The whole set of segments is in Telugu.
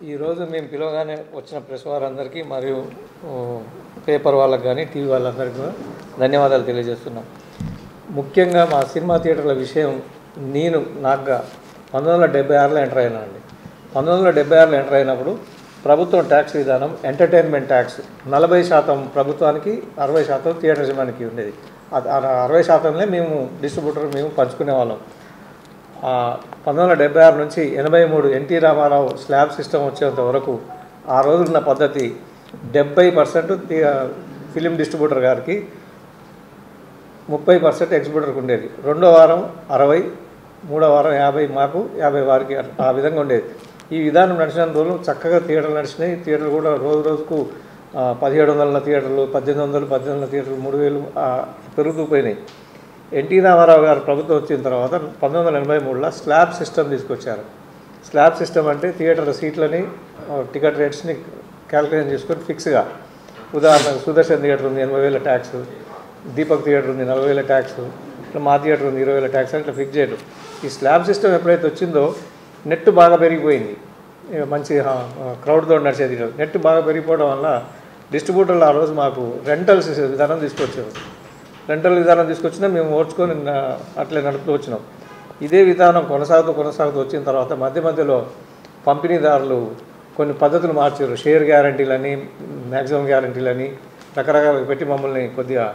ఈరోజు మేము పిలవగానే వచ్చిన ప్రెస్ వారందరికీ మరియు పేపర్ వాళ్ళకి కానీ టీవీ వాళ్ళందరికీ కూడా ధన్యవాదాలు తెలియజేస్తున్నాం. ముఖ్యంగా మా సినిమా థియేటర్ల విషయం నాకుగా 1976లో ఎంటర్ అయినానండి. 1976లో ఎంటర్ అయినప్పుడు ప్రభుత్వం ట్యాక్స్ విధానం ఎంటర్టైన్మెంట్ ట్యాక్స్ 40% ప్రభుత్వానికి, 60% థియేటర్ యజమానికి ఉండేది. 60%లే మేము డిస్ట్రిబ్యూటర్ మేము పంచుకునే వాళ్ళం. 1976 నుంచి 83 ఎన్టీ రామారావు స్లాబ్ సిస్టమ్ వచ్చేంత వరకు ఆ రోజున్న పద్ధతి 70% ఫిలిం డిస్ట్రిబ్యూటర్ గారికి, 30% ఎగ్జిబ్యూటర్కి ఉండేది. రెండో వారం 60, మూడో వారం 50 మాకు, 50 వారికి, ఆ విధంగా ఉండేది. ఈ విధానం నడిచిన రోజులు చక్కగా థియేటర్లు నడిచినాయి. థియేటర్లు కూడా రోజు రోజుకు 1700 థియేటర్లు, 1800 థియేటర్లు, 3000 పెరుగుతూ పోయినాయి. ఎన్టీ రామారావు గారు ప్రభుత్వం వచ్చిన తర్వాత 1983లో స్లాబ్ సిస్టమ్ తీసుకొచ్చారు. స్లాబ్ సిస్టమ్ అంటే థియేటర్ సీట్లని, టికెట్ రేట్స్ని క్యాల్కులేషన్ చేసుకొని ఫిక్స్గా, ఉదాహరణకు సుదర్శన్ థియేటర్ ఉంది 80,000 ట్యాక్స్, దీపక్ థియేటర్ ఉంది 40,000 ట్యాక్స్, మా థియేటర్ ఉంది 20,000 ట్యాక్స్ అంటే ఫిక్స్ చేయడం. ఈ స్లాబ్ సిస్టమ్ ఎప్పుడైతే వచ్చిందో నెట్ బాగా పెరిగిపోయింది. మంచి క్రౌడ్తో నడిచేది. నెట్ బాగా పెరిగిపోవడం వల్ల డిస్ట్రిబ్యూటర్లు ఆ రోజు మాకు రెంటల్ విధానం తీసుకొచ్చారు. రెంటల్ విధానం తీసుకొచ్చినా మేము ఓడ్చుకొని అట్లే నడుపుతూ వచ్చినాం. ఇదే విధానం కొనసాగుతూ వచ్చిన తర్వాత మధ్యలో పంపిణీదారులు కొన్ని పద్ధతులు మార్చారు. షేర్ గ్యారంటీలని, మ్యాక్సిమం గ్యారంటీలని రకరకాలు పెట్టి మమ్మల్ని కొద్దిగా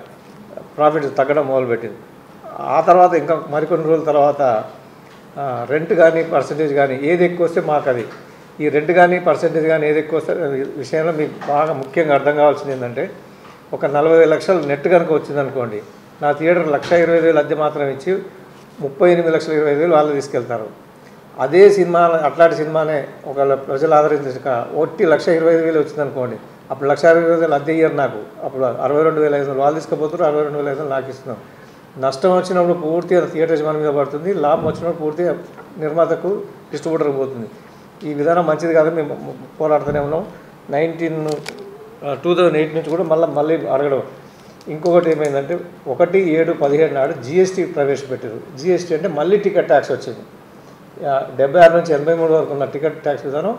ప్రాఫిట్ తగ్గడం మొదలుపెట్టింది. ఆ తర్వాత ఇంకా మరికొన్ని రోజుల తర్వాత రెంట్ కానీ పర్సంటేజ్ కానీ ఏది ఎక్కువ వస్తే మాకు అది, ఈ రెంట్ కానీ పర్సంటేజ్ కానీ ఏది ఎక్కువ వస్తే విషయంలో మీకు బాగా ముఖ్యంగా అర్థం కావాల్సింది ఏంటంటే, ఒక 40 లక్షలు నెట్ కనుక వచ్చిందనుకోండి, నా థియేటర్ 1,20,000 అద్దె మాత్రం ఇచ్చి 38,20,000 వాళ్ళు తీసుకెళ్తారు. అదే సినిమా, అట్లాంటి సినిమానే ఒకవేళ ప్రజలు ఆదరించక 1,20,000 వచ్చిందనుకోండి, అప్పుడు 1,60,000 అద్దె ఇయ్యారు నాకు. అప్పుడు 62,500 వాళ్ళు తీసుకుపోతారు, 62,500 నాకు ఇస్తున్నాం. నష్టం వచ్చినప్పుడు పూర్తిగా థియేటర్ యజమాని మీద పడుతుంది, లాభం వచ్చినప్పుడు పూర్తిగా నిర్మాతకు, డిస్ట్రిబ్యూటర్కి పోతుంది. ఈ విధానం మంచిది కాదని మేము పోరాడుతూనే ఉన్నాం. 2008 నుంచి కూడా మళ్ళీ అడగడం. ఇంకొకటి ఏమైందంటే 1/7/17 నాడు GST ప్రవేశపెట్టారు. GST అంటే మళ్ళీ టికెట్ ట్యాక్స్ వచ్చింది. 76 నుంచి 83 వరకు ఉన్న టికెట్ ట్యాక్స్ విధానం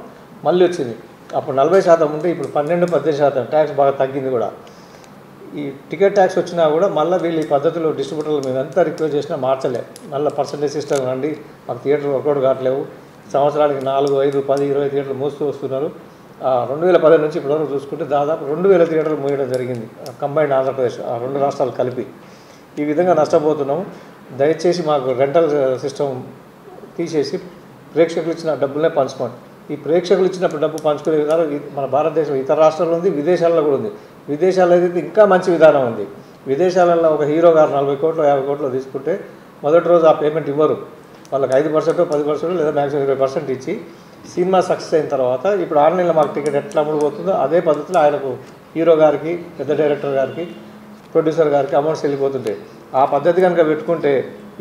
మళ్ళీ వచ్చింది. అప్పుడు 40% ఉంటే ఇప్పుడు 12-18% ట్యాక్స్ బాగా తగ్గింది కూడా. ఈ టికెట్ ట్యాక్స్ వచ్చినా కూడా మళ్ళీ వీళ్ళు ఈ పద్ధతిలో డిస్ట్రిబ్యూటర్లు మేము ఎంత రిక్వెస్ట్ చేసినా మార్చలే. మళ్ళీ పర్సంటేజ్ సిస్టమ్ రండి, మాకు థియేటర్లు వర్కౌట్ కావట్లేవు, సంవత్సరానికి 4, 5, 10, 20 థియేటర్లు మూస్తూ వస్తున్నారు. 2010 నుంచి ఇప్పటివరకు చూసుకుంటే దాదాపు 2,000 థియేటర్లు మూయడం జరిగింది, కంబైన్డ్ ఆంధ్రప్రదేశ్, ఆ 2 రాష్ట్రాలు కలిపి. ఈ విధంగా నష్టపోతున్నాము. దయచేసి మాకు రెంటల్ సిస్టమ్ తీసేసి ప్రేక్షకులు ఇచ్చిన డబ్బులనే పంచుకోండి. ఈ ప్రేక్షకులు ఇచ్చినప్పుడు డబ్బు పంచుకునే విధానం మన భారతదేశం ఇతర రాష్ట్రాల్లో ఉంది, విదేశాల్లో కూడా ఉంది. విదేశాల్లో అయితే ఇంకా మంచి విధానం ఉంది. విదేశాలలో ఒక హీరో గారు 40 కోట్లు 50 కోట్లు తీసుకుంటే మొదటి రోజు ఆ పేమెంట్ ఇవ్వరు. వాళ్ళకి 5%, 10% లేదా మ్యాక్సిమం 20% ఇచ్చి సినిమా సక్సెస్ అయిన తర్వాత ఇప్పుడు ఆన్లైన్లో మాకు టికెట్ ఎట్లా అమ్ముడుపోతుందో అదే పద్ధతిలో ఆయనకు, హీరో గారికి, పెద్ద డైరెక్టర్ గారికి, ప్రొడ్యూసర్ గారికి అమౌంట్స్ వెళ్ళిపోతుంటాయి. ఆ పద్ధతి కనుక పెట్టుకుంటే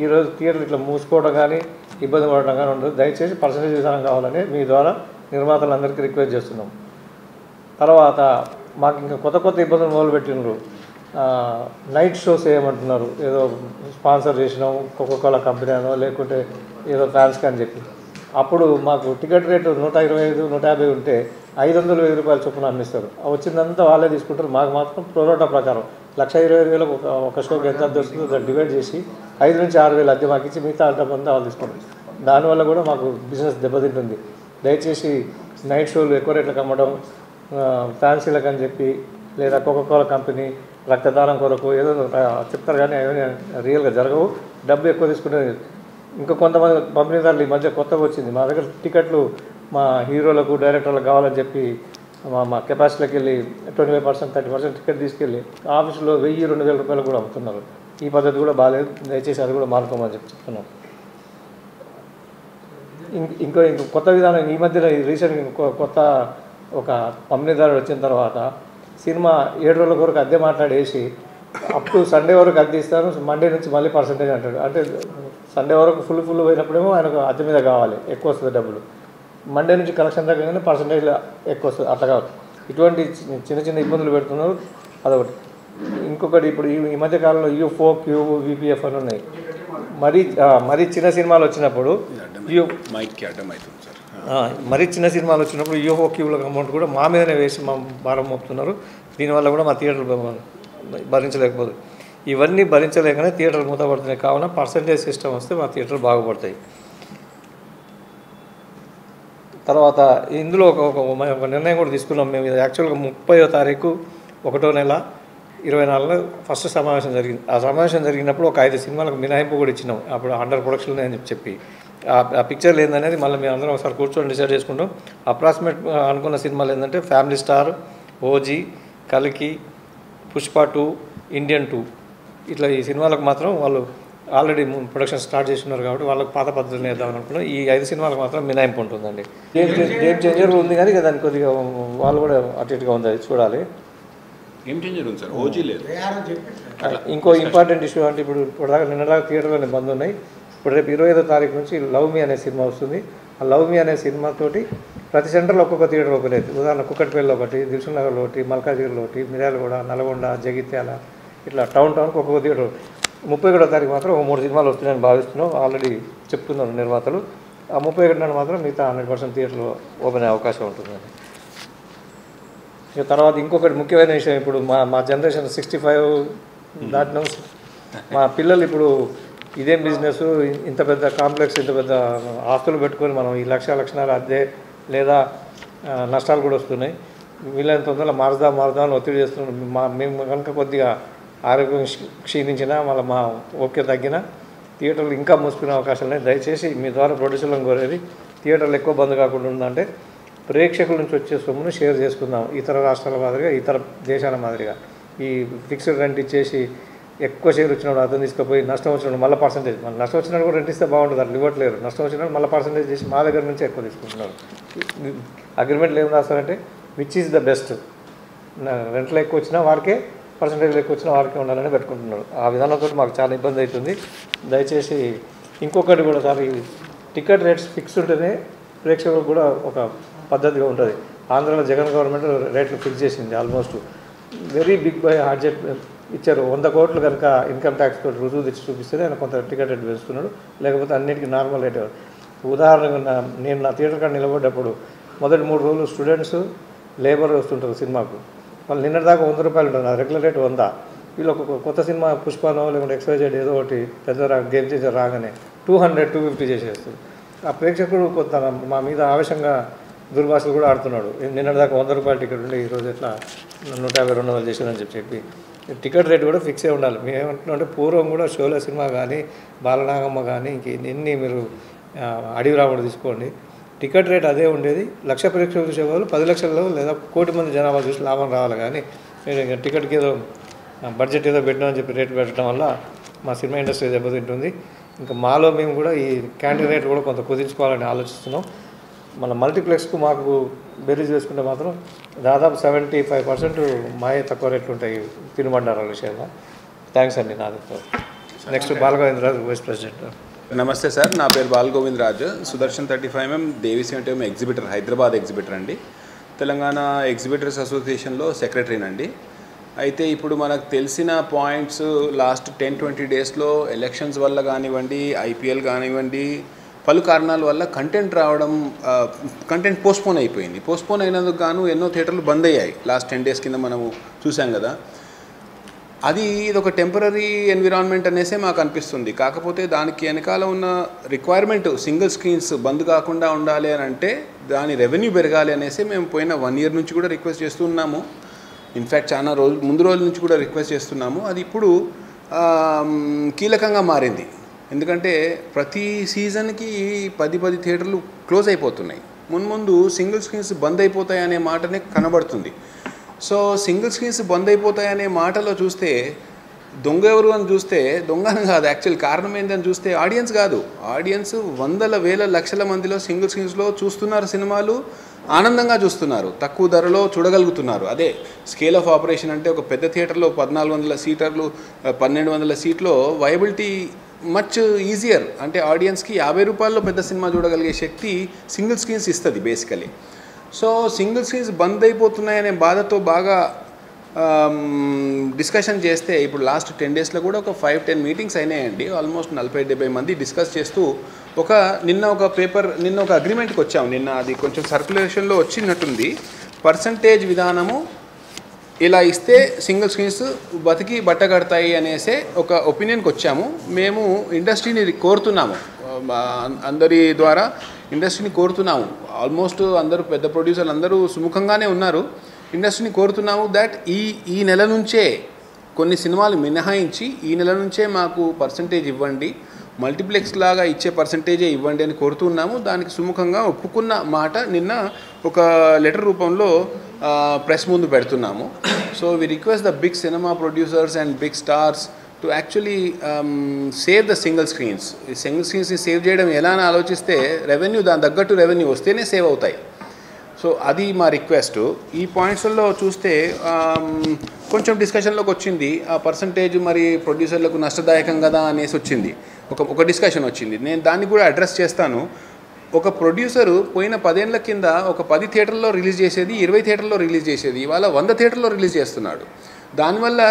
ఈరోజు థియేటర్లు ఇట్లా మూసుకోవడం కానీ, ఇబ్బంది పడడం కానీ ఉండదు. దయచేసి పర్సంటేజ్ విధానం కావాలని మీ ద్వారా నిర్మాతలందరికీ రిక్వెస్ట్ చేస్తున్నాం. తర్వాత మాకు ఇంకా కొత్త ఇబ్బందులు మొదలుపెట్టినారు. నైట్ షోస్ ఏమంటున్నారు, ఏదో స్పాన్సర్ చేసినాం కోకోకోలా కంపెనీ అనో లేకుంటే ఏదో ఫ్యాన్స్కి అని చెప్పి. అప్పుడు మాకు టికెట్ రేటు 125, 150 ఉంటే 500,000 రూపాయల చొప్పున అమ్మిస్తారు. వచ్చిందంతా వాళ్ళే తీసుకుంటారు. మాకు మాత్రం ప్రోరోటా ప్రకారం 1,20,000 ఒక షోకి ఎంత అద్దె వస్తుందో దాన్ని డివైడ్ చేసి 5 నుంచి 6,000 అద్దె మాకు ఇచ్చి మిగతా అడ్డంతా వాళ్ళు తీసుకుంటారు. దానివల్ల కూడా మాకు బిజినెస్ దెబ్బతింటుంది. దయచేసి నైట్ షోలు ఎక్కువ రేట్లకు అమ్మడం, ఫ్యాన్సీలకు అని చెప్పి లేదా కోకోకోలా కంపెనీ రక్తదానం కొరకు ఏదో చెప్తారు కానీ అవన్నీ రియల్గా జరగవు. డబ్బు ఎక్కువ తీసుకునేది. ఇంకా కొంతమంది పంపిణీదారులు ఈ మధ్య కొత్తగా వచ్చింది, మా దగ్గర టికెట్లు మా హీరోలకు, డైరెక్టర్లకు కావాలని చెప్పి మా కెపాసిటీలోకి వెళ్ళి 25%, 30% టికెట్ తీసుకెళ్ళి ఆఫీసులో 1,000-2,000 రూపాయలు కూడా అమ్ముతున్నారు. ఈ పద్ధతి కూడా బాగాలేదు. దయచేసి అది కూడా మానుకోమని చెప్తున్నాం. ఇంకో కొత్త విధానం ఈ మధ్యలో రీసెంట్గా కొత్త ఒక పంపిణీదారుడు వచ్చిన తర్వాత సినిమా 7 రోజుల వరకు అద్దె మాట్లాడేసి అప్ టు సండే వరకు అద్దె ఇస్తాను, మండే నుంచి మళ్ళీ పర్సంటేజ్ అంటాడు. అంటే సండే వరకు ఫుల్ పోయినప్పుడేమో ఆయనకు అద్దె మీద కావాలి, ఎక్కువ వస్తుంది డబ్బులు. మండే నుంచి కలెక్షన్ తగ్గగానే పర్సంటేజ్ ఎక్కువ వస్తుంది. అట్లా కాదు, ఇటువంటి చిన్న ఇబ్బందులు పెడుతున్నారు. అదొకటి. ఇంకొకటి ఇప్పుడు ఈ మధ్య కాలంలో UFO, క్యూబ్, VPF అని ఉన్నాయి. మరీ చిన్న సినిమాలు వచ్చినప్పుడు మరీ చిన్న సినిమాలు వచ్చినప్పుడు యూహో క్యూల అమౌంట్ కూడా మా మీదనే వేసి మా భారం మోపుతున్నారు. దీనివల్ల కూడా మా థియేటర్లు భరించలేకపోదు. ఇవన్నీ భరించలేకనే థియేటర్లు మూతపడుతున్నాయి. కావున పర్సంటేజ్ సిస్టమ్ వస్తే మా థియేటర్లు బాగుపడతాయి. తర్వాత ఇందులో ఒక నిర్ణయం కూడా తీసుకున్నాం మేము. యాక్చువల్గా 30వ తారీఖు 1వ నెల 24 ఫస్ట్ సమావేశం జరిగింది. ఆ సమావేశం జరిగినప్పుడు ఒక 5 సినిమాలకు మినహాయింపు కూడా ఇచ్చినాం. అప్పుడు అండర్ ప్రొడక్షన్ అని చెప్పి ఆ పిక్చర్లు ఏందనేది మళ్ళీ మేము అందరం ఒకసారి కూర్చొని డిసైడ్ చేసుకుంటాం. అప్రాక్సిమేట్ అనుకున్న సినిమాలు ఏంటంటే ఫ్యామిలీ స్టార్, ఓజీ, కల్కి, పుష్ప 2, ఇండియన్ 2 ఇట్లా ఈ సినిమాలకు మాత్రం వాళ్ళు ఆల్రెడీ ప్రొడక్షన్ స్టార్ట్ చేస్తున్నారు కాబట్టి వాళ్ళకి పాత పద్ధతులు వేద్దామని అనుకున్నాం. ఈ 5 సినిమాలకు మాత్రం మినహాయింపు ఉంటుందండి. గేమ్ చేంజర్ ఉంది కానీ దానికి కొద్దిగా వాళ్ళు కూడా అటు ఇటుగా ఉంది, అది చూడాలి. గేమ్ చేంజర్ ఉంది సార్, ఓజీ లేదు. ఇంకో ఇంపార్టెంట్ ఇష్యూ అంటే ఇప్పుడు దాకా నిన్నదాకా థియేటర్లోనే బంద్ ఉన్నాయి. ఇప్పుడు రేపు 25వ తారీఖు నుంచి లవ్ మీ అనే సినిమా వస్తుంది. ఆ లవ్ మీ అనే సినిమాతోటి ప్రతి సెంటర్లో ఒక్కొక్క థియేటర్ ఓపెన్ అవుతుంది. ఉదాహరణ కుక్కట్పల్లిలో ఒకటి, దిల్సుఖ్ నగర్లో ఒకటి, మల్కాజ్గిరిలో ఒకటి, మిర్యాలగూడ, నల్గొండ, జగిత్యాల ఇట్లా టౌన్కి ఒక్కొక్క థియేటర్. 31వ తారీఖు మాత్రం ఒక 3 సినిమాలు వస్తున్నాయని భావిస్తున్నాం. ఆల్రెడీ చెప్తున్నారు నిర్మాతలు. ఆ 31 నాడు మాత్రం మిగతా 100% థియేటర్లు ఓపెన్ అయ్యే అవకాశం ఉంటుందండి. ఇక తర్వాత ఇంకొకటి ముఖ్యమైన విషయం, ఇప్పుడు మా జనరేషన్ 65 దాటిన మా పిల్లలు ఇప్పుడు ఇదేం బిజినెస్, ఇంత పెద్ద కాంప్లెక్స్, ఇంత పెద్ద ఆస్తులు పెట్టుకొని మనం ఈ లక్షణాలు అద్దె లేదా నష్టాలు కూడా వస్తున్నాయి. వీళ్ళని తొందరగా మారుదాం ఒత్తిడి చేస్తున్నాం. మేము కనుక కొద్దిగా ఆరోగ్యం క్షీణించినా మళ్ళీ మా ఓకే తగ్గినా థియేటర్లు ఇంకా మూసుకునే అవకాశాలు ఉన్నాయి. దయచేసి మీ ద్వారా ప్రొడ్యూసర్లను కోరేది థియేటర్లు ఎక్కువ బంద్ కాకుండా ఉందంటే ప్రేక్షకుల నుంచి వచ్చే సొమ్మును షేర్ చేసుకుందాం. ఇతర రాష్ట్రాల మాదిరిగా, ఇతర దేశాల మాదిరిగా ఈ ఫిక్స్డ్ రెంట్ ఇచ్చేసి ఎక్కువ షేర్ వచ్చినప్పుడు అర్థం తీసుకుపోయి నష్టం వచ్చినప్పుడు మళ్ళీ పర్సంటేజ్, మళ్ళీ నష్టం వచ్చినప్పుడు కూడా రెంట్ ఇస్తే బాగుంటుంది, అట్లా ఇవ్వట్లేరు. నష్టం వచ్చినప్పుడు మళ్ళీ పర్సంటేజ్ చేసి మా దగ్గర నుంచి ఎక్కువ తీసుకుంటున్నారు. అగ్రిమెంట్లు ఏం రాస్తారంటే విచ్ ఈజ్ ద బెస్ట్, రెంట్లో ఎక్కువ వచ్చినా వారికే, పర్సంటేజ్లు ఎక్కువ వచ్చినా వారికే ఉండాలని పెట్టుకుంటున్నారు. ఆ విధానంతో మాకు చాలా ఇబ్బంది అవుతుంది. దయచేసి ఇంకొకటి కూడా సార్, ఈ టికెట్ రేట్స్ ఫిక్స్ ఉంటేనే ప్రేక్షకులకు కూడా ఒక పద్ధతిగా ఉంటుంది. ఆంధ్రాలో జగన్ గవర్నమెంట్ రేట్లు ఫిక్స్ చేసింది. ఆల్మోస్ట్ వెరీ బిగ్ బై హార్జెట్ ఇచ్చారు. 100 కోట్లు కనుక ఇన్కమ్ ట్యాక్స్ తోటి రుజువు తెచ్చి చూపిస్తేనే ఆయన కొంత టికెట్ రేట్ వేస్తున్నాడు, లేకపోతే అన్నిటికీ నార్మల్ రేట్. ఉదాహరణగా నేను నా థియేటర్ కాడ నిలబడ్డప్పుడు మొదటి 3 రోజులు స్టూడెంట్స్, లేబర్ వస్తుంటారు సినిమాకు. వాళ్ళు నిన్నటిదాకా 100 రూపాయలు ఉంటుంది, రెగ్యులర్ రేట్ 100. వీళ్ళు ఒక కొత్త సినిమా పుష్పనో లేకుంటే XYZ ఏదో ఒకటి పెద్ద గేమ్ చేంజర్ రాగానే 200-250 చేసేస్తుంది. ఆ ప్రేక్షకుడు కొంత మా మీద ఆవేశంగా దుర్భాషలు కూడా ఆడుతున్నాడు. నిన్నటిదాకా 100 రూపాయల టికెట్ ఉంటే ఈరోజు ఎట్లా 150-200 చేసిందని చెప్పి టికెట్ రేట్ కూడా ఫిక్స్ అయి ఉండాలి. మేము ఏమంటున్నాం అంటే పూర్వం కూడా షోల సినిమా కానీ, బాలనాగమ్మ కానీ, ఇంకెన్ని మీరు అడవి రాముడు తీసుకోండి, టికెట్ రేట్ అదే ఉండేది. 1,00,000 ప్రేక్షకులు చూసేవాళ్ళు 10 లక్షల్లో లేదా 1 కోటి మంది జనాభా చూసి లాభం రావాలి. కానీ టికెట్కి ఏదో బడ్జెట్ ఏదో పెట్టామని చెప్పి రేటు పెట్టడం వల్ల మా సినిమా ఇండస్ట్రీ దెబ్బతింటుంది. ఇంకా మాలో మేము కూడా ఈ క్యాంటీన్ రేట్ కూడా కొంత కుదించుకోవాలని ఆలోచిస్తున్నాం. మన మల్టీప్లెక్స్కు మాకు బెరీజ్ వేసుకుంటే మాత్రం దాదాపు 75% మాయే తక్కువ రేట్లు ఉంటాయి తినుబండారాల విషయంలో. థ్యాంక్స్ అండి. నాది నెక్స్ట్ బాలగోవిందరాజు, వైస్ ప్రెసిడెంట్. నమస్తే సార్, నా పేరు బాలగోవిందరాజు. సుదర్శన్ 35mm దేవిసిఎంటీఎం ఎగ్జిబిటర్, హైదరాబాద్ ఎగ్జిబిటర్ అండి. తెలంగాణ ఎగ్జిబిటర్స్ అసోసియేషన్లో సెక్రటరీనండి. అయితే ఇప్పుడు మనకు తెలిసిన పాయింట్స్ లాస్ట్ 10-20 డేస్లో ఎలక్షన్స్ వల్ల కానివ్వండి, IPL కానివ్వండి, పలు కారణాల వల్ల కంటెంట్ పోస్ట్పోన్ అయిపోయింది. పోస్ట్పోన్ అయినందుకు గాను ఎన్నో థియేటర్లు బంద్ అయ్యాయి. లాస్ట్ 10 డేస్ కింద మనము చూసాం కదా. ఇది ఒక టెంపరీ ఎన్విరాన్మెంట్ అనేసే మాకు అనిపిస్తుంది. కాకపోతే దానికి వెనకాల ఉన్న రిక్వైర్మెంట్ సింగిల్ స్క్రీన్స్ బంద్ కాకుండా ఉండాలి అని అంటే దాని రెవెన్యూ పెరగాలి అనేసి మేము పోయిన 1 ఇయర్ నుంచి కూడా రిక్వెస్ట్ చేస్తున్నాము. ఇన్ఫ్యాక్ట్ చాలా ముందు రోజుల నుంచి కూడా రిక్వెస్ట్ చేస్తున్నాము. అది ఇప్పుడు కీలకంగా మారింది. ఎందుకంటే ప్రతి సీజన్కి 10 థియేటర్లు క్లోజ్ అయిపోతున్నాయి. ముందు సింగిల్ స్క్రీన్స్ బంద్ అయిపోతాయనే మాటనే కనబడుతుంది. సో సింగిల్ స్క్రీన్స్ బంద్ అయిపోతాయనే మాటలో చూస్తే దొంగ ఎవరు అని చూస్తే దొంగని కాదు, యాక్చువల్ కారణం ఏంటని చూస్తే ఆడియన్స్ కాదు. ఆడియన్స్ వందల వేల లక్షల మందిలో సింగిల్ స్క్రీన్స్లో చూస్తున్నారు, సినిమాలు ఆనందంగా చూస్తున్నారు, తక్కువ ధరలో చూడగలుగుతున్నారు. అదే స్కేల్ ఆఫ్ ఆపరేషన్ అంటే ఒక పెద్ద థియేటర్లో 1400 సీటర్లు 1200 సీట్లో వైబిలిటీ మచ్ ఈజియర్. అంటే ఆడియన్స్కి 50 రూపాయల్లో పెద్ద సినిమా చూడగలిగే శక్తి సింగిల్ స్క్రీన్స్ ఇస్తుంది బేసికలీ. సో సింగిల్ స్క్రీన్స్ బంద్ అయిపోతున్నాయనే బాధతో బాగా డిస్కషన్ చేస్తే ఇప్పుడు లాస్ట్ 10 డేస్లో కూడా ఒక 5-10 మీటింగ్స్ అయినాయండి. ఆల్మోస్ట్ 40-70 మంది డిస్కస్ చేస్తూ నిన్న ఒక అగ్రిమెంట్కి వచ్చాము. నిన్న అది కొంచెం సర్క్యులేషన్లో వచ్చినట్టుంది. పర్సంటేజ్ విధానము ఇలా ఇస్తే సింగిల్ స్క్రీన్స్ బతికి బట్టగడతాయి అనేసే ఒక ఒపీనియన్కి వచ్చాము. మేము ఇండస్ట్రీని కోరుతున్నాము, అందరి ద్వారా ఇండస్ట్రీని కోరుతున్నాము. ఆల్మోస్ట్ అందరూ పెద్ద ప్రొడ్యూసర్లు అందరూ సుముఖంగానే ఉన్నారు. ఇండస్ట్రీని కోరుతున్నాము దట్ ఈ నెల నుంచే కొన్ని సినిమాలు మినహాయించి ఈ నెల నుంచే మాకు పర్సంటేజ్ ఇవ్వండి, మల్టీప్లెక్స్ లాగా ఇచ్చే పర్సంటేజే ఇవ్వండి అని కోరుతున్నాము. దానికి సుముఖంగా ఒప్పుకున్న మాట నిన్న ఒక లెటర్ రూపంలో ప్రెస్ ముందు పెడుతున్నాము. So we request the big cinema producers and big stars to actually save the single screens. ఈ సింగిల్ స్క్రీన్స్ని సేవ్ చేయడం ఎలా అని ఆలోచిస్తే రెవెన్యూ దాని తగ్గట్టు రెవెన్యూ వస్తేనే సేవ్ అవుతాయి. సో అది మా రిక్వెస్ట్. ఈ పాయింట్స్లో చూస్తే కొంచెం డిస్కషన్లోకి వచ్చింది. ఆ పర్సంటేజ్ మరి ప్రొడ్యూసర్లకు నష్టదాయకం కదా అనేసి వచ్చింది, ఒక డిస్కషన్ వచ్చింది. నేను దాన్ని కూడా అడ్రస్ చేస్తాను. ఒక ప్రొడ్యూసరు పోయిన 10 ఏళ్ల కింద ఒక 10 థియేటర్లో రిలీజ్ చేసేది, 20 థియేటర్లో రిలీజ్ చేసేది, ఇవాళ 100 థియేటర్లో రిలీజ్ చేస్తున్నాడు. దానివల్ల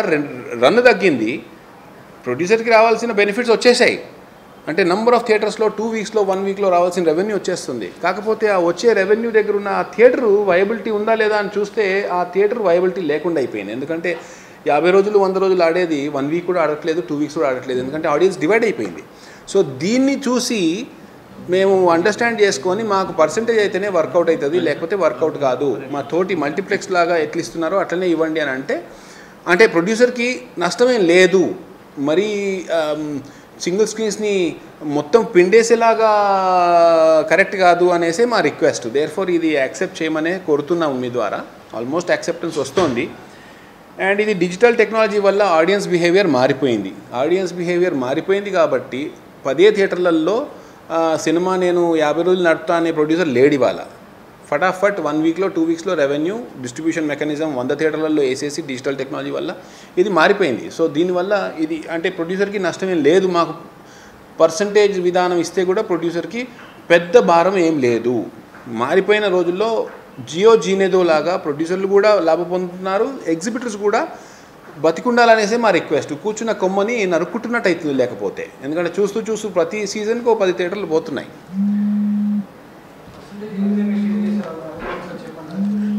రన్ తగ్గింది, ప్రొడ్యూసర్కి రావాల్సిన బెనిఫిట్స్ వచ్చేసాయి. అంటే నెంబర్ ఆఫ్ థియేటర్స్లో 2 వీక్స్లో 1 వీక్లో రావాల్సిన రెవెన్యూ వచ్చేస్తుంది. కాకపోతే ఆ వచ్చే రెవెన్యూ దగ్గర ఉన్న ఆ థియేటరు వయబిలిటీ ఉందా లేదా అని చూస్తే ఆ థియేటర్ వయబిలిటీ లేకుండా అయిపోయింది. ఎందుకంటే 50 రోజులు 100 రోజులు ఆడేది 1 వీక్ కూడా ఆడట్లేదు, 2 వీక్స్ కూడా ఆడట్లేదు. ఎందుకంటే ఆడియన్స్ డివైడ్ అయిపోయింది. సో దీన్ని చూసి మేము అండర్స్టాండ్ చేసుకొని మాకు పర్సంటేజ్ అయితేనే వర్కౌట్ అవుతుంది, లేకపోతే వర్కౌట్ కాదు, మా తోటి మల్టీప్లెక్స్ లాగా ఎట్లా ఇస్తున్నారో అట్లనే ఇవ్వండి అని అంటే ప్రొడ్యూసర్కి నష్టమేం లేదు. మరీ సింగిల్ స్క్రీన్స్ని మొత్తం పిండేసేలాగా కరెక్ట్ కాదు అనేసే మా రిక్వెస్ట్. దేర్ఫోర్ ఇది యాక్సెప్ట్ చేయమనే కోరుతున్నాము మీ ద్వారా. ఆల్మోస్ట్ యాక్సెప్టెన్స్ వస్తుంది. అండ్ ఇది డిజిటల్ టెక్నాలజీ వల్ల ఆడియన్స్ బిహేవియర్ మారిపోయింది కాబట్టి 10 థియేటర్లలో సినిమా నేను 50 రోజులు నడుపుతా అనే ప్రొడ్యూసర్ లేడు ఇవాళ. ఫటాఫట్ 1 వీక్లో 2 వీక్స్లో రెవెన్యూ డిస్ట్రిబ్యూషన్ మెకానిజం 100 థియేటర్లలో వేసేసి డిజిటల్ టెక్నాలజీ వల్ల ఇది మారిపోయింది. సో దీనివల్ల ఇది అంటే ప్రొడ్యూసర్కి నష్టమేం లేదు. మాకు పర్సంటేజ్ విధానం ఇస్తే కూడా ప్రొడ్యూసర్కి పెద్ద భారం ఏం లేదు. మారిపోయిన రోజుల్లో జీనేదో లాగా ప్రొడ్యూసర్లు కూడా లాభం పొందుతున్నారు, ఎగ్జిబిటర్స్ కూడా బతికుండాలనేసే మా రిక్వెస్ట్. కూర్చున్న కొమ్మని నరుక్కుంటున్నట్టు అవుతుంది లేకపోతే. ఎందుకంటే చూస్తూ ప్రతి సీజన్కి 10 థియేటర్లు పోతున్నాయి.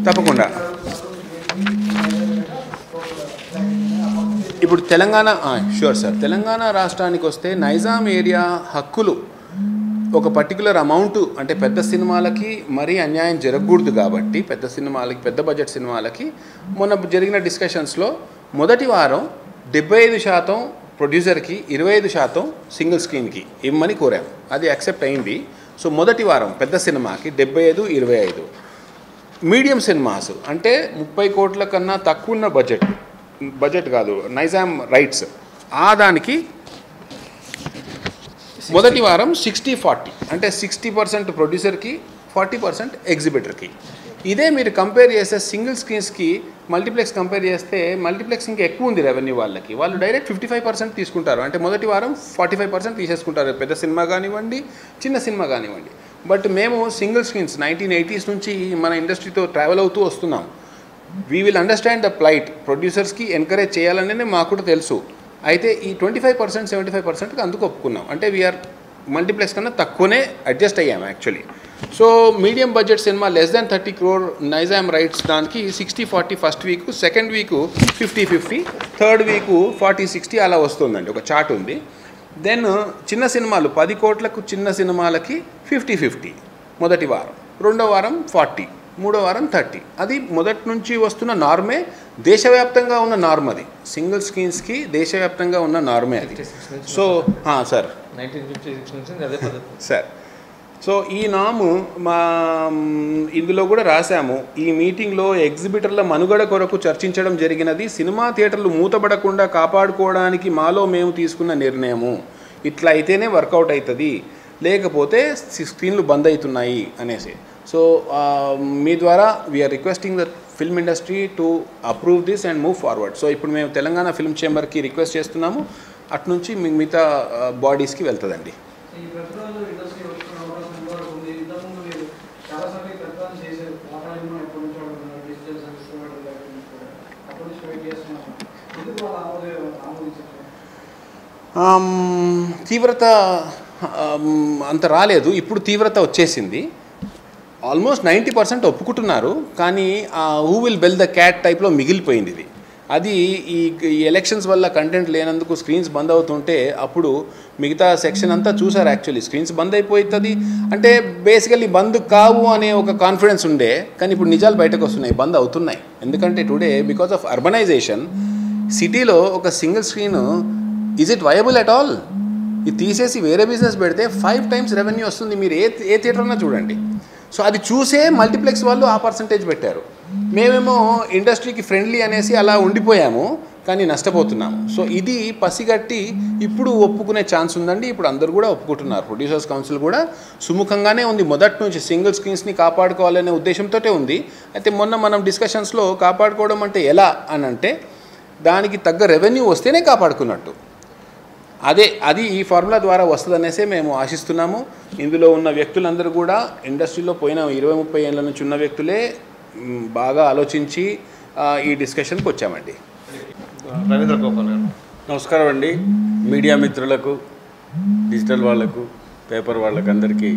తప్పకుండా. ఇప్పుడు తెలంగాణ షూర్ సార్, తెలంగాణ రాష్ట్రానికి వస్తే నైజాం ఏరియా హక్కులు ఒక పర్టికులర్ అమౌంట్, అంటే పెద్ద సినిమాలకి మరీ అన్యాయం జరగకూడదు కాబట్టి పెద్ద బడ్జెట్ సినిమాలకి మొన్న జరిగిన డిస్కషన్స్లో మొదటి వారం 75% ప్రొడ్యూసర్కి, 25% సింగిల్ స్క్రీన్కి ఇవ్వమని కోరాము. అది యాక్సెప్ట్ అయింది. సో మొదటి వారం పెద్ద సినిమాకి 75-25. మీడియం సినిమాస్ అంటే 30 కోట్ల కన్నా తక్కువ ఉన్న బడ్జెట్ కాదు, నైజాం రైట్స్, ఆ దానికి మొదటి వారం 60-40, అంటే 60% ప్రొడ్యూసర్కి, 40% ఎగ్జిబిటర్కి. ఇదే మీరు కంపేర్ చేస్తే సింగిల్ స్క్రీన్స్కి మల్టీప్లెక్స్ కంపేర్ చేస్తే మల్టీప్లెక్స్ ఇంకా ఎక్కువ ఉంది రెవెన్యూ వాళ్ళకి. వాళ్ళు డైరెక్ట్ 55% తీసుకుంటారు. అంటే మొదటి వారం 45% తీసేసుకుంటారు, పెద్ద సినిమా కానివ్వండి, చిన్న సినిమా కానివ్వండి. బట్ మేము సింగిల్ స్క్రీన్స్ 1980s నుంచి మన ఇండస్ట్రీతో ట్రావెల్ అవుతూ వస్తున్నాం. We will understand the plight. ప్రొడ్యూసర్స్కి ఎంకరేజ్ చేయాలనే మాకు కూడా తెలుసు. అయితే ఈ 25%, 75%కి అందుకు ఒప్పుకున్నాం. అంటే వీఆర్ మల్టీప్లెక్స్ కన్నా తక్కువనే అడ్జస్ట్ అయ్యాము actually. So medium budget cinema less than 30 crore Nizam rights దానికి 60-40 first week, second week 50-50, third week 40-60 అలా వస్తుందండి. ఒక చార్ట్ ఉంది. దెన్ చిన్న సినిమాలు 10 కోట్లకు చిన్న సినిమాలకి 50-50 మొదటి వారం, రెండో వారం 40, మూడో వారం 30. అది మొదటి నుంచి వస్తున్న నార్మే, దేశవ్యాప్తంగా ఉన్న నార్మ్. అది సింగిల్ స్క్రీన్స్కి దేశవ్యాప్తంగా ఉన్న నార్మే అది. సో సార్ 1956 నుంచి అదే పద్ధతి సార్. సో ఈ నాము ఇందులో కూడా రాశాము. ఈ మీటింగ్లో ఎగ్జిబిటర్ల మనుగడ కొరకు చర్చించడం జరిగినది. సినిమా థియేటర్లు మూతపడకుండా కాపాడుకోవడానికి మాలో మేము తీసుకున్న నిర్ణయము. ఇట్లా అయితేనే వర్కౌట్ అవుతుంది, లేకపోతే స్క్రీన్లు బంద్ అవుతున్నాయి అనేసి. సో మీ ద్వారా we're requesting the film industry to approve this and move forward. So ఇప్పుడు మేము తెలంగాణ ఫిల్మ్ ఛాంబర్కి రిక్వెస్ట్ చేస్తున్నాము, అట్నుంచి మిగతా బాడీస్కి వెళ్తుందండి. తీవ్రత అంత రాలేదు. ఇప్పుడు తీవ్రత వచ్చేసింది. ఆల్మోస్ట్ 90% ఒప్పుకుంటున్నారు. కానీ who will bell the cat టైప్లో మిగిలిపోయింది ఇది. అది ఈ ఎలక్షన్స్ వల్ల కంటెంట్ లేనందుకు స్క్రీన్స్ బంద్ అవుతుంటే అప్పుడు మిగతా సెక్షన్ అంతా చూసారు. యాక్చువల్లీ స్క్రీన్స్ బంద్ అయిపోతుంది అంటే బేసికల్లీ బంద్ కావు అనే ఒక కాన్ఫిడెన్స్ ఉండే. కానీ ఇప్పుడు నిజాలు బయటకు వస్తున్నాయి, బంద్ అవుతున్నాయి. ఎందుకంటే టుడే బికాస్ ఆఫ్ అర్బనైజేషన్ సిటీలో ఒక single screen is it viable at all? ఇది తీసేసి వేరే బిజినెస్ పెడితే 5 times రెవెన్యూ వస్తుంది. మీరు ఏ థియేటర్ అన్నా చూడండి. సో అది చూసే మల్టీప్లెక్స్ వాళ్ళు ఆ పర్సంటేజ్ పెట్టారు. మేమేమో ఇండస్ట్రీకి ఫ్రెండ్లీ అనేసి అలా ఉండిపోయాము, కానీ నష్టపోతున్నాము. సో ఇది పసిగట్టి ఇప్పుడు ఒప్పుకునే ఛాన్స్ ఉందండి. ఇప్పుడు అందరూ కూడా ఒప్పుకుంటున్నారు. ప్రొడ్యూసర్స్ కౌన్సిల్ కూడా సుముఖంగానే ఉంది. మొదటి నుంచి సింగిల్ స్క్రీన్స్ని కాపాడుకోవాలనే ఉద్దేశంతో ఉంది. అయితే మొన్న మనం డిస్కషన్స్లో కాపాడుకోవడం అంటే ఎలా అని అంటే దానికి తగ్గ రెవెన్యూ వస్తేనే కాపాడుకున్నట్టు. అది ఈ ఫార్ములా ద్వారా వస్తుందనేసే మేము ఆశిస్తున్నాము. ఇందులో ఉన్న వ్యక్తులందరూ కూడా ఇండస్ట్రీలో పోయిన 20-30 ఏళ్ళ నుంచి ఉన్న వ్యక్తులే బాగా ఆలోచించి ఈ డిస్కషన్కి వచ్చామండి. రవీంద్ర గోపాల్ గారు నమస్కారం అండి. మీడియా మిత్రులకు, డిజిటల్ వాళ్లకు, పేపర్ వాళ్ళకు అందరికీ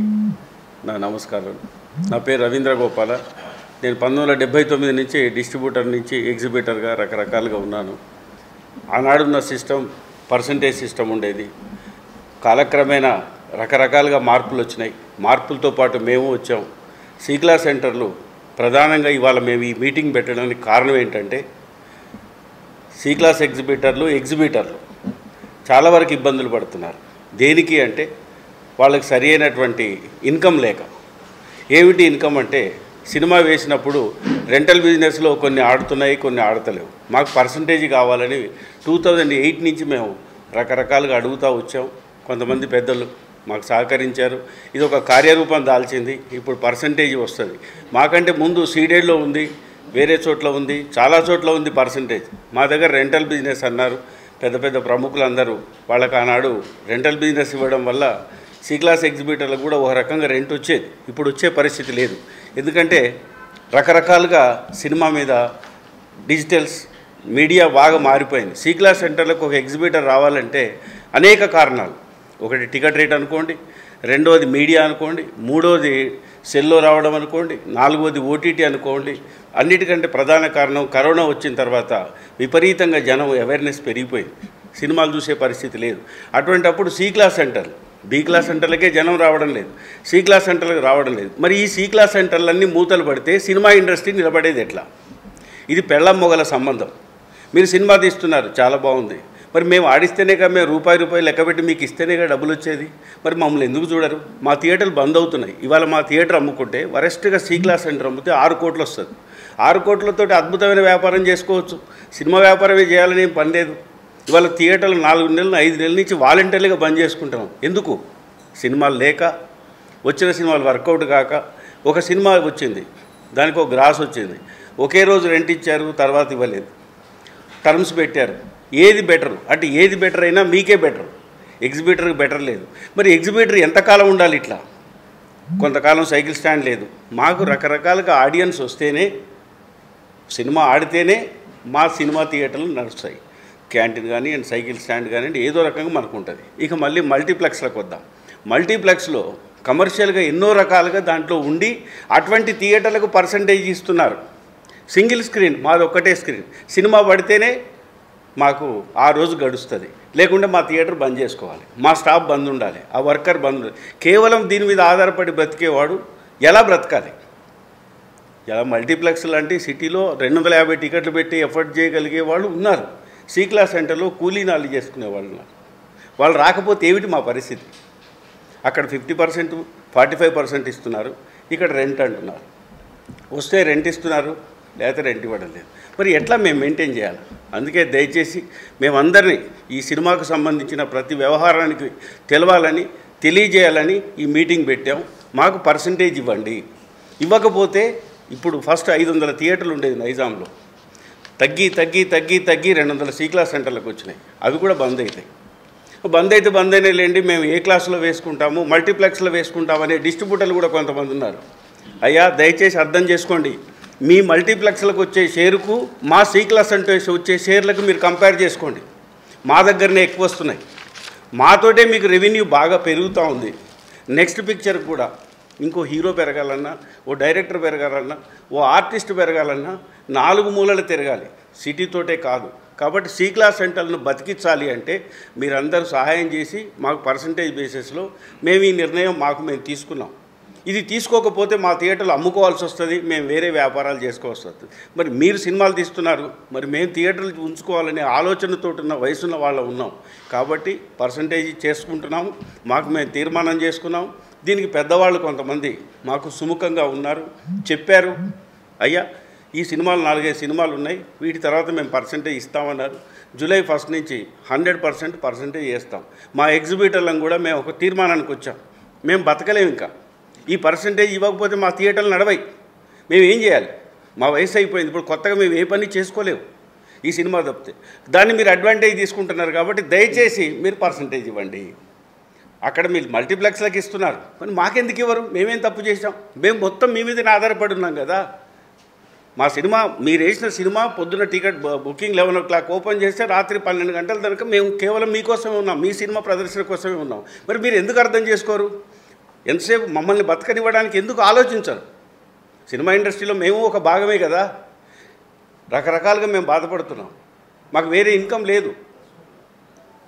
నా నమస్కారం. నా పేరు రవీంద్ర గోపాల. నేను 1979 నుంచి డిస్ట్రిబ్యూటర్ నుంచి ఎగ్జిబిటర్గా రకరకాలుగా ఉన్నాను. ఆనాడున్న సిస్టమ్ పర్సంటేజ్ సిస్టమ్ ఉండేది. కాలక్రమేణా రకరకాలుగా మార్పులు వచ్చినాయి. మార్పులతో పాటు మేము వచ్చాం. సి క్లాస్ సెంటర్లు ప్రధానంగా ఇవాళ మేము ఈ మీటింగ్ పెట్టడానికి కారణం ఏంటంటే సి క్లాస్ ఎగ్జిబిటర్లు చాలా వరకు ఇబ్బందులు పడుతున్నారు. దేనికి అంటే వాళ్ళకి సరి అయినటువంటి ఇన్కమ్ లేక. ఏమిటి ఇన్కమ్ అంటే సినిమా వేసినప్పుడు రెంటల్ బిజినెస్లో కొన్ని ఆడుతున్నాయి, కొన్ని ఆడతలేవు. మాకు పర్సంటేజ్ కావాలని 2008 నుంచి మేము రకరకాలుగా అడుగుతూ వచ్చాం. కొంతమంది పెద్దలు మాకు సహకరించారు. ఇది ఒక కార్యరూపం దాల్చింది. ఇప్పుడు పర్సంటేజ్ వస్తుంది. మాకంటే ముందు సీడెడ్లో ఉంది, వేరే చోట్ల ఉంది, చాలా చోట్ల ఉంది పర్సంటేజ్. మా దగ్గర రెంటల్ బిజినెస్ అన్నారు పెద్ద పెద్ద ప్రముఖులందరూ. వాళ్ళకి ఆనాడు రెంటల్ బిజినెస్ ఇవ్వడం వల్ల సి క్లాస్ ఎగ్జిబిటర్లకు కూడా ఒక రకంగా రెంట్ వచ్చేది. ఇప్పుడు వచ్చే పరిస్థితి లేదు. ఎందుకంటే రకరకాలుగా సినిమా మీద డిజిటల్స్ మీడియా బాగా మారిపోయింది. సి క్లాస్ సెంటర్లకు ఒక ఎగ్జిబిటర్ రావాలంటే అనేక కారణాలు. ఒకటి టికెట్ రేట్ అనుకోండి, రెండవది మీడియా అనుకోండి, మూడవది సెల్లో రావడం అనుకోండి, నాలుగవది ఓటీటీ అనుకోండి. అన్నిటికంటే ప్రధాన కారణం కరోనా వచ్చిన తర్వాత విపరీతంగా జనం అవేర్నెస్ పెరిగిపోయింది. సినిమాలు చూసే పరిస్థితి లేదు. అటువంటప్పుడు సి క్లాస్ సెంటర్లు, బి క్లాస్ సెంటర్లకే జనం రావడం లేదు, సి క్లాస్ సెంటర్లకు రావడం లేదు. మరి ఈ సి క్లాస్ సెంటర్లన్నీ మూతలు పడితే సినిమా ఇండస్ట్రీ నిలబడేది ఎట్లా? ఇది పెళ్ళం మొగల సంబంధం. మీరు సినిమా తీస్తున్నారు, చాలా బాగుంది. మరి మేము ఆడిస్తేనేగా, మేము రూపాయి లెక్కబెట్టి మీకు ఇస్తేనేగా డబ్బులు వచ్చేది. మరి మమ్మల్ని ఎందుకు చూడరు? మా థియేటర్లు బంద్ అవుతున్నాయి. ఇవాళ మా థియేటర్ అమ్ముకుంటే వరెస్ట్గా సి క్లాస్ సెంటర్ అమ్మితే 6 కోట్లు వస్తుంది. 6 కోట్లతో అద్భుతమైన వ్యాపారం చేసుకోవచ్చు. సినిమా వ్యాపారమే చేయాలని ఏం పని లేదు. ఇవాళ థియేటర్లు 4 నెలలు 5 నెలల నుంచి వాలంటీర్లుగా బంద్ చేసుకుంటున్నాం. ఎందుకు? సినిమాలు లేక, వచ్చిన సినిమాలు వర్కౌట్ కాక. ఒక సినిమా వచ్చింది, దానికి ఒక గ్రాస్ వచ్చింది, ఒకే రోజు రెంట్ ఇచ్చారు, తర్వాత ఇవ్వలేదు, టర్మ్స్ పెట్టారు. ఏది బెటర్ అంటే ఏది బెటర్ అయినా మీకే బెటర్, ఎగ్జిబిటర్కి బెటర్ లేదు. మరి ఎగ్జిబిటర్ ఎంతకాలం ఉండాలి ఇట్లా? కొంతకాలం సైకిల్ స్టాండ్ లేదు. మాకు రకరకాలుగా ఆడియన్స్ వస్తేనే, సినిమా ఆడితేనే మా సినిమా థియేటర్లు నడుస్తాయి. క్యాంటీన్ కానీ అండ్ సైకిల్ స్టాండ్ కానివ్వండి, ఏదో రకంగా మనకు ఉంటుంది. ఇక మళ్ళీ మల్టీప్లెక్స్లకు వద్దాం. మల్టీప్లెక్స్లో కమర్షియల్గా ఎన్నో రకాలుగా దాంట్లో ఉండి అటువంటి థియేటర్లకు పర్సంటేజ్ ఇస్తున్నారు. సింగిల్ స్క్రీన్, మాది ఒక్కటే స్క్రీన్. సినిమా పడితేనే మాకు ఆ రోజు గడుస్తుంది, లేకుంటే మా థియేటర్ బంద్ చేసుకోవాలి, మా స్టాఫ్ బంద్ ఉండాలి, ఆ వర్కర్ బంద్ ఉండాలి. కేవలం దీని మీద ఆధారపడి బ్రతికేవాడు ఎలా బ్రతకాలి? ఎలా మల్టీప్లెక్స్ లాంటి సిటీలో 250 టికెట్లు పెట్టి ఎఫర్ట్ చేయగలిగే వాళ్ళు ఉన్నారు. సి క్లాస్ సెంటర్లో కూలీ నాలు చేసుకునే వాళ్ళు ఉన్నారు. వాళ్ళు రాకపోతే ఏమిటి మా పరిస్థితి? అక్కడ 50%, 45% ఇస్తున్నారు, ఇక్కడ రెంట్ అంటున్నారు. వస్తే రెంట్ ఇస్తున్నారు, లేకపోతే రెంట్ ఇవ్వడం లేదు. మరి ఎట్లా మేము మెయింటైన్ చేయాలి? అందుకే దయచేసి మేమందరినీ ఈ సినిమాకు సంబంధించిన ప్రతి వ్యవహారానికి తెలవాలని, తెలియజేయాలని ఈ మీటింగ్ పెట్టాం. మాకు పర్సంటేజ్ ఇవ్వండి. ఇవ్వకపోతే ఇప్పుడు ఫస్ట్ 500 థియేటర్లు ఉండేది నైజాంలో, తగ్గి 200 సి క్లాస్ సెంటర్లకు వచ్చినాయి. అవి కూడా బంద్ అవుతాయి. బంద్ అయినా లేండి, మేము ఏ క్లాస్లో వేసుకుంటాము, మల్టీప్లెక్స్లో వేసుకుంటామనే డిస్ట్రిబ్యూటర్లు కూడా కొంతమంది ఉన్నారు. అయ్యా దయచేసి అర్థం చేసుకోండి. మీ మల్టీప్లెక్స్లకు వచ్చే షేరుకు మా సి క్లాస్ సెంటర్స్ వచ్చే షేర్లకు మీరు కంపేర్ చేసుకోండి. మా దగ్గరనే ఎక్కువ వస్తున్నాయి. మాతోటే మీకు రెవెన్యూ బాగా పెరుగుతూ ఉంది. నెక్స్ట్ పిక్చర్ కూడా ఇంకో హీరో పెరగాలన్నా, ఓ డైరెక్టర్ పెరగాలన్నా, ఓ ఆర్టిస్ట్ పెరగాలన్నా 4 మూలలు తిరగాలి, సిటీతోటే కాదు. కాబట్టి సి క్లాస్ సెంటర్లను బతికించాలి అంటే మీరందరూ సహాయం చేసి మాకు పర్సంటేజ్ బేసిస్లో మేము ఈ నిర్ణయం మేము తీసుకున్నాం. ఇది తీసుకోకపోతే మా థియేటర్లు అమ్ముకోవాల్సి వస్తుంది, మేము వేరే వ్యాపారాలు చేసుకోవాల్సి వస్తుంది. మరి మీరు సినిమాలు తీస్తున్నారు, మరి మేము థియేటర్లు ఉంచుకోవాలనే ఆలోచనతో ఉన్న వయసున్న వాళ్ళు ఉన్నాం. కాబట్టి పర్సంటేజ్ చేసుకుంటున్నాము, మేము తీర్మానం చేసుకున్నాం. దీనికి పెద్దవాళ్ళు కొంతమంది మాకు సుముఖంగా ఉన్నారు, చెప్పారు, అయ్యా ఈ సినిమాలు 4-5 సినిమాలు ఉన్నాయి, వీటి తర్వాత మేము పర్సంటేజ్ ఇస్తామన్నారు. జూలై 1 నుంచి 100% పర్సంటేజ్ చేస్తాం. మా ఎగ్జిబిటర్లను కూడా మేము ఒక తీర్మానానికి వచ్చాం. మేము బతకలేము, ఇంకా ఈ పర్సంటేజ్ ఇవ్వకపోతే మా థియేటర్లు నడవై. మేము ఏం చేయాలి? మా వయసు అయిపోయింది, ఇప్పుడు కొత్తగా మేము ఏ పని చేసుకోలేము ఈ సినిమా తప్పితే. దాన్ని మీరు అడ్వాంటేజ్ తీసుకుంటున్నారు. కాబట్టి దయచేసి మీరు పర్సంటేజ్ ఇవ్వండి. అక్కడ మీరు మల్టీప్లెక్స్లకు ఇస్తున్నారు, మరి మాకెందుకు ఇవ్వరు? మేమేం తప్పు చేసాం? మేము మొత్తం మీ మీదనే ఆధారపడి ఉన్నాం కదా. మా సినిమా మీరు వేసిన సినిమా పొద్దున్న టికెట్ బుకింగ్ 11 o'clock ఓపెన్ చేస్తే రాత్రి 12 గంటల దాకా మేము కేవలం మీకోసమే ఉన్నాం, మీ సినిమా ప్రదర్శన కోసమే ఉన్నాం. మరి మీరు ఎందుకు అర్థం చేసుకోరు? ఎంతసేపు మమ్మల్ని బతకనివ్వడానికి ఎందుకు ఆలోచించరు? సినిమా ఇండస్ట్రీలో మేము ఒక భాగమే కదా. రకరకాలుగా మేము బాధపడుతున్నాం, మాకు వేరే ఇన్కమ్ లేదు.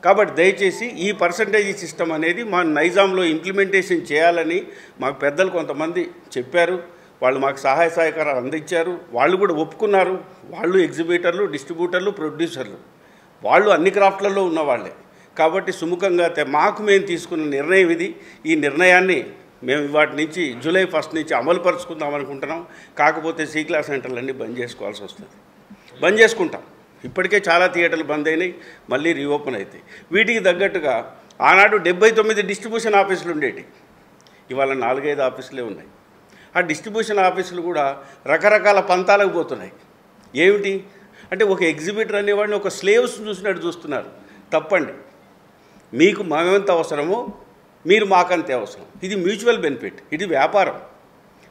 కాబట్టి దయచేసి ఈ పర్సంటేజ్ సిస్టమ్ అనేది మా నైజాంలో ఇంప్లిమెంటేషన్ చేయాలని మాకు పెద్దలు కొంతమంది చెప్పారు. వాళ్ళు మాకు సహాయ సహకారాలు అందించారు, వాళ్ళు కూడా ఒప్పుకున్నారు. వాళ్ళు ఎగ్జిబిటర్లు, డిస్ట్రిబ్యూటర్లు, ప్రొడ్యూసర్లు, వాళ్ళు అన్ని క్రాఫ్ట్లలో ఉన్నవాళ్ళే. కాబట్టి సుముఖంగా మేము తీసుకున్న నిర్ణయం ఇది. ఈ నిర్ణయాన్ని మేము వాటి నుంచి జూలై 1 నుంచి అమలు పరుచుకుందాం అనుకుంటున్నాం. కాకపోతే సి క్లాస్ సెంటర్లన్నీ బంద్ చేసుకోవాల్సి వస్తుంది. బంద్ చేసుకుంటాం. ఇప్పటికే చాలా థియేటర్లు బంద్ అయినాయి, మళ్ళీ రీఓపెన్ అవుతాయి. వీటికి తగ్గట్టుగా ఆనాడు 79 డిస్ట్రిబ్యూషన్ ఆఫీసులు ఉండేవి, ఇవాళ 4-5 ఆఫీసులే ఉన్నాయి. ఆ డిస్ట్రిబ్యూషన్ ఆఫీసులు కూడా రకరకాల పంతాలకు పోతున్నాయి. ఏమిటి అంటే ఒక ఎగ్జిబిటర్ అనేవాడిని ఒక స్లేవ్స్ చూసినట్టు చూస్తున్నారు. తప్పండి. మీకు మేమెంత అవసరమో మీరు మాకంతే అవసరం. ఇది మ్యూచువల్ బెనిఫిట్, ఇది వ్యాపారం.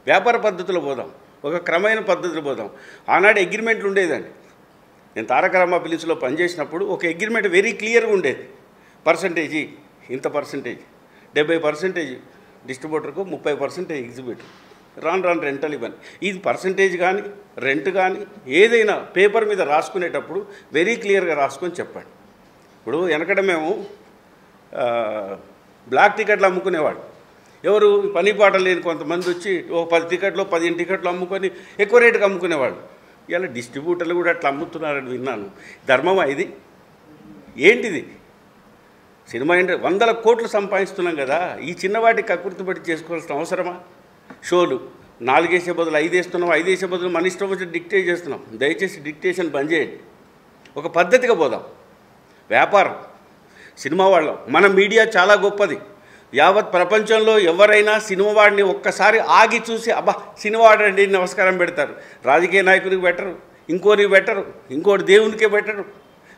వ్యాపార పద్ధతిలో పోదాం, ఒక క్రమమైన పద్ధతిలో పోదాం. ఆనాడు అగ్రిమెంట్లు ఉండేదండి. నేను తారక రామ ఫిలిమ్స్లో పనిచేసినప్పుడు ఒక అగ్రిమెంట్ వెరీ క్లియర్గా ఉండేది. పర్సంటేజీ ఇంత పర్సంటేజ్, 70% డిస్ట్రిబ్యూటర్కు, 30% ఎగ్జిబిటర్, రాను రెంటల్ ఇవ్వని. ఇది పర్సంటేజ్ కానీ రెంట్ కానీ ఏదైనా పేపర్ మీద రాసుకునేటప్పుడు వెరీ క్లియర్గా రాసుకొని చెప్పండి. ఇప్పుడు వెనకడ మేము బ్లాక్ టికెట్లు అమ్ముకునేవాడు. ఎవరు? పని పాట లేని కొంతమంది వచ్చి ఒక 10 టికెట్లు 15 టికెట్లు అమ్ముకొని ఎక్కువ రేటుకి అమ్ముకునేవాడు. ఇలా డిస్ట్రిబ్యూటర్లు కూడా అట్లా అమ్ముతున్నారని విన్నాను. ధర్మమా ఇది? ఏంటిది? సినిమా ఇండస్ట్రీ 100 కోట్లు సంపాదిస్తున్నాం కదా, ఈ చిన్నవాటికి కకృతిపడి చేసుకోవాల్సిన అవసరమా? షోలు 4 వేసే బదులు 5 వేస్తున్నాం, 5 వేసే బదులు మన ఇష్టం వచ్చి డిక్టేట్ చేస్తున్నాం. దయచేసి డిక్టేషన్ బంద్ చేయండి, ఒక పద్ధతిగా పోదాం. వ్యాపారం, సినిమా వాళ్ళం, మన మీడియా చాలా గొప్పది. యావత్ ప్రపంచంలో ఎవరైనా సినిమా వాడిని ఒక్కసారి ఆగి చూసి అబ్బా సినిమా వాడండి నమస్కారం పెడతారు. రాజకీయ నాయకునికి పెట్టరు, ఇంకోరికి పెట్టరు, ఇంకోటి దేవునికే పెట్టరు.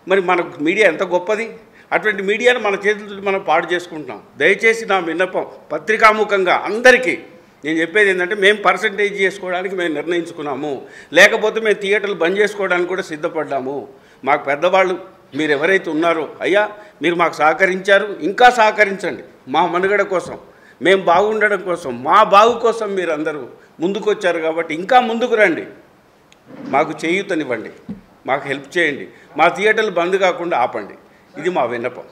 మరి మన మీడియా ఎంత గొప్పది. అటువంటి మీడియాను మన చేతులతో మనం పాడు చేసుకుంటున్నాం. దయచేసి నా విన్నపం పత్రికాముఖంగా అందరికీ నేను చెప్పేది ఏంటంటే, మేము పర్సంటేజ్ చేసుకోవడానికి మేము నిర్ణయించుకున్నాము, లేకపోతే మేము థియేటర్లు బంద్ చేసుకోవడానికి కూడా సిద్ధపడ్డాము. మాకు పెద్దవాళ్ళు మీరు ఎవరైతే ఉన్నారో, అయ్యా మీరు మాకు సహకరించారు, ఇంకా సహకరించండి. మా మనుగడ కోసం, మేము బాగుండడం కోసం, మా బాగు కోసం మీరు అందరూ ముందుకొచ్చారు. కాబట్టి ఇంకా ముందుకు రండి, మాకు చేయూతనివ్వండి, మాకు హెల్ప్ చేయండి, మా థియేటర్లు బంద్ కాకుండా ఆపండి. ఇది మా విన్నపం.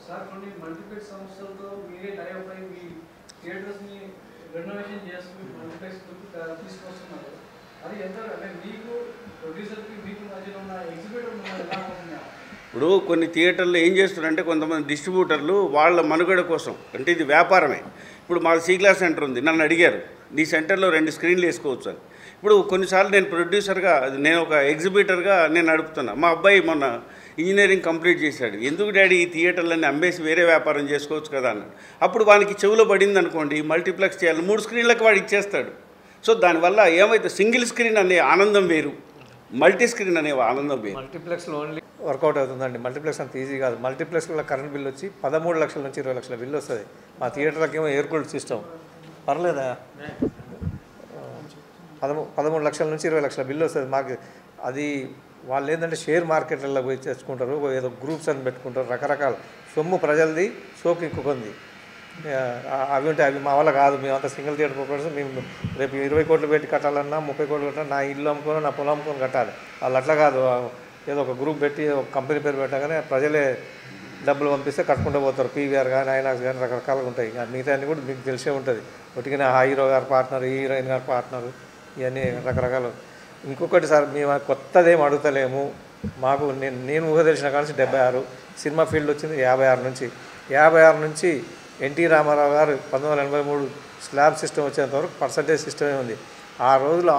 ఇప్పుడు కొన్ని థియేటర్లు ఏం చేస్తున్నారంటే, కొంతమంది డిస్ట్రిబ్యూటర్లు వాళ్ళ మనుగడ కోసం, అంటే ఇది వ్యాపారమే. ఇప్పుడు మా సి క్లాస్ సెంటర్ ఉంది, నన్ను అడిగారు నీ సెంటర్లో 2 స్క్రీన్లు వేసుకోవచ్చు అని. ఇప్పుడు కొన్నిసార్లు నేను ప్రొడ్యూసర్గా, నేను ఒక ఎగ్జిబిటర్గా నేను నడుపుతున్నా. మా అబ్బాయి మొన్న ఇంజనీరింగ్ కంప్లీట్ చేశాడు. ఎందుకు డాడీ ఈ థియేటర్లన్నీ అమ్మేసి వేరే వ్యాపారం చేసుకోవచ్చు కదా అన్నాడు. అప్పుడు వానికి చెవులో పడింది అనుకోండి, మల్టీప్లెక్స్ చేయాలి, 3 స్క్రీన్లకు వాడు ఇచ్చేస్తాడు. సో దానివల్ల ఏమైతే సింగిల్ స్క్రీన్ అనే ఆనందం వేరు, మల్టీ స్క్రీన్ అనే ఆనందం వేరు. మల్టీప్లెక్స్లో ఓన్లీ వర్కౌట్ అవుతుందండి. మల్టీప్లెక్స్ అంత ఈజీ కాదు. మల్టీప్లెక్స్లో కరెంట్ బిల్ వచ్చి 13 లక్షల నుంచి 20 లక్షల బిల్లు వస్తుంది. మా థియేటర్లకు ఏమో ఎయిర్ కూల్డ్ సిస్టమ్, పర్లేదా, 13 లక్షల నుంచి 20 లక్షల బిల్లు వస్తుంది. మాకు అది వాళ్ళు ఏంటంటే షేర్ మార్కెట్లలో పోయి తెచ్చుకుంటారు, ఏదో గ్రూప్స్ అని పెట్టుకుంటారు, రకరకాల సొమ్ము ప్రజలది సోకు ఎక్కుకుంది. అవి ఉంటాయి, అవి మా వల్ల కాదు. మేమంతా సింగిల్ థియేటర్ ప్రొపరేషన్, మేము రేపు 20 కోట్లు పెట్టి కట్టాలన్నా 30 కోట్లు కట్టాలి, నా ఇల్లు అమ్ముకొని నా పొలం అమ్ముకొని కట్టాలి. వాళ్ళు అట్లా కాదు, ఏదో ఒక గ్రూప్ పెట్టి ఒక కంపెనీ పేరు పెట్టగానే ప్రజలే డబ్బులు పంపిస్తే కట్టుకుంటూ పోతారు. పీవీఆర్ కానీ ఐనాక్స్ కానీ రకరకాలుగా ఉంటాయి. మిగతా అన్నీ కూడా మీకు తెలిసే ఉంటుంది. ఒకటిగా ఆ హీరో గారు పార్ట్నర్, ఈ హీరోయిన్ గారు పార్ట్నర్, ఇవన్నీ రకరకాలు. ఇంకొకటి సార్, మేము కొత్తదేం అడుగుతలేము. మాకు నేను ఊహ తెలిసిన కానించి 76, సినిమా ఫీల్డ్ వచ్చింది 56 నుంచి ఎన్టీ రామారావు గారు 1983 స్లాబ్ సిస్టమ్ వచ్చేంత వరకు పర్సంటేజ్ సిస్టమే ఉంది. ఆ రోజులో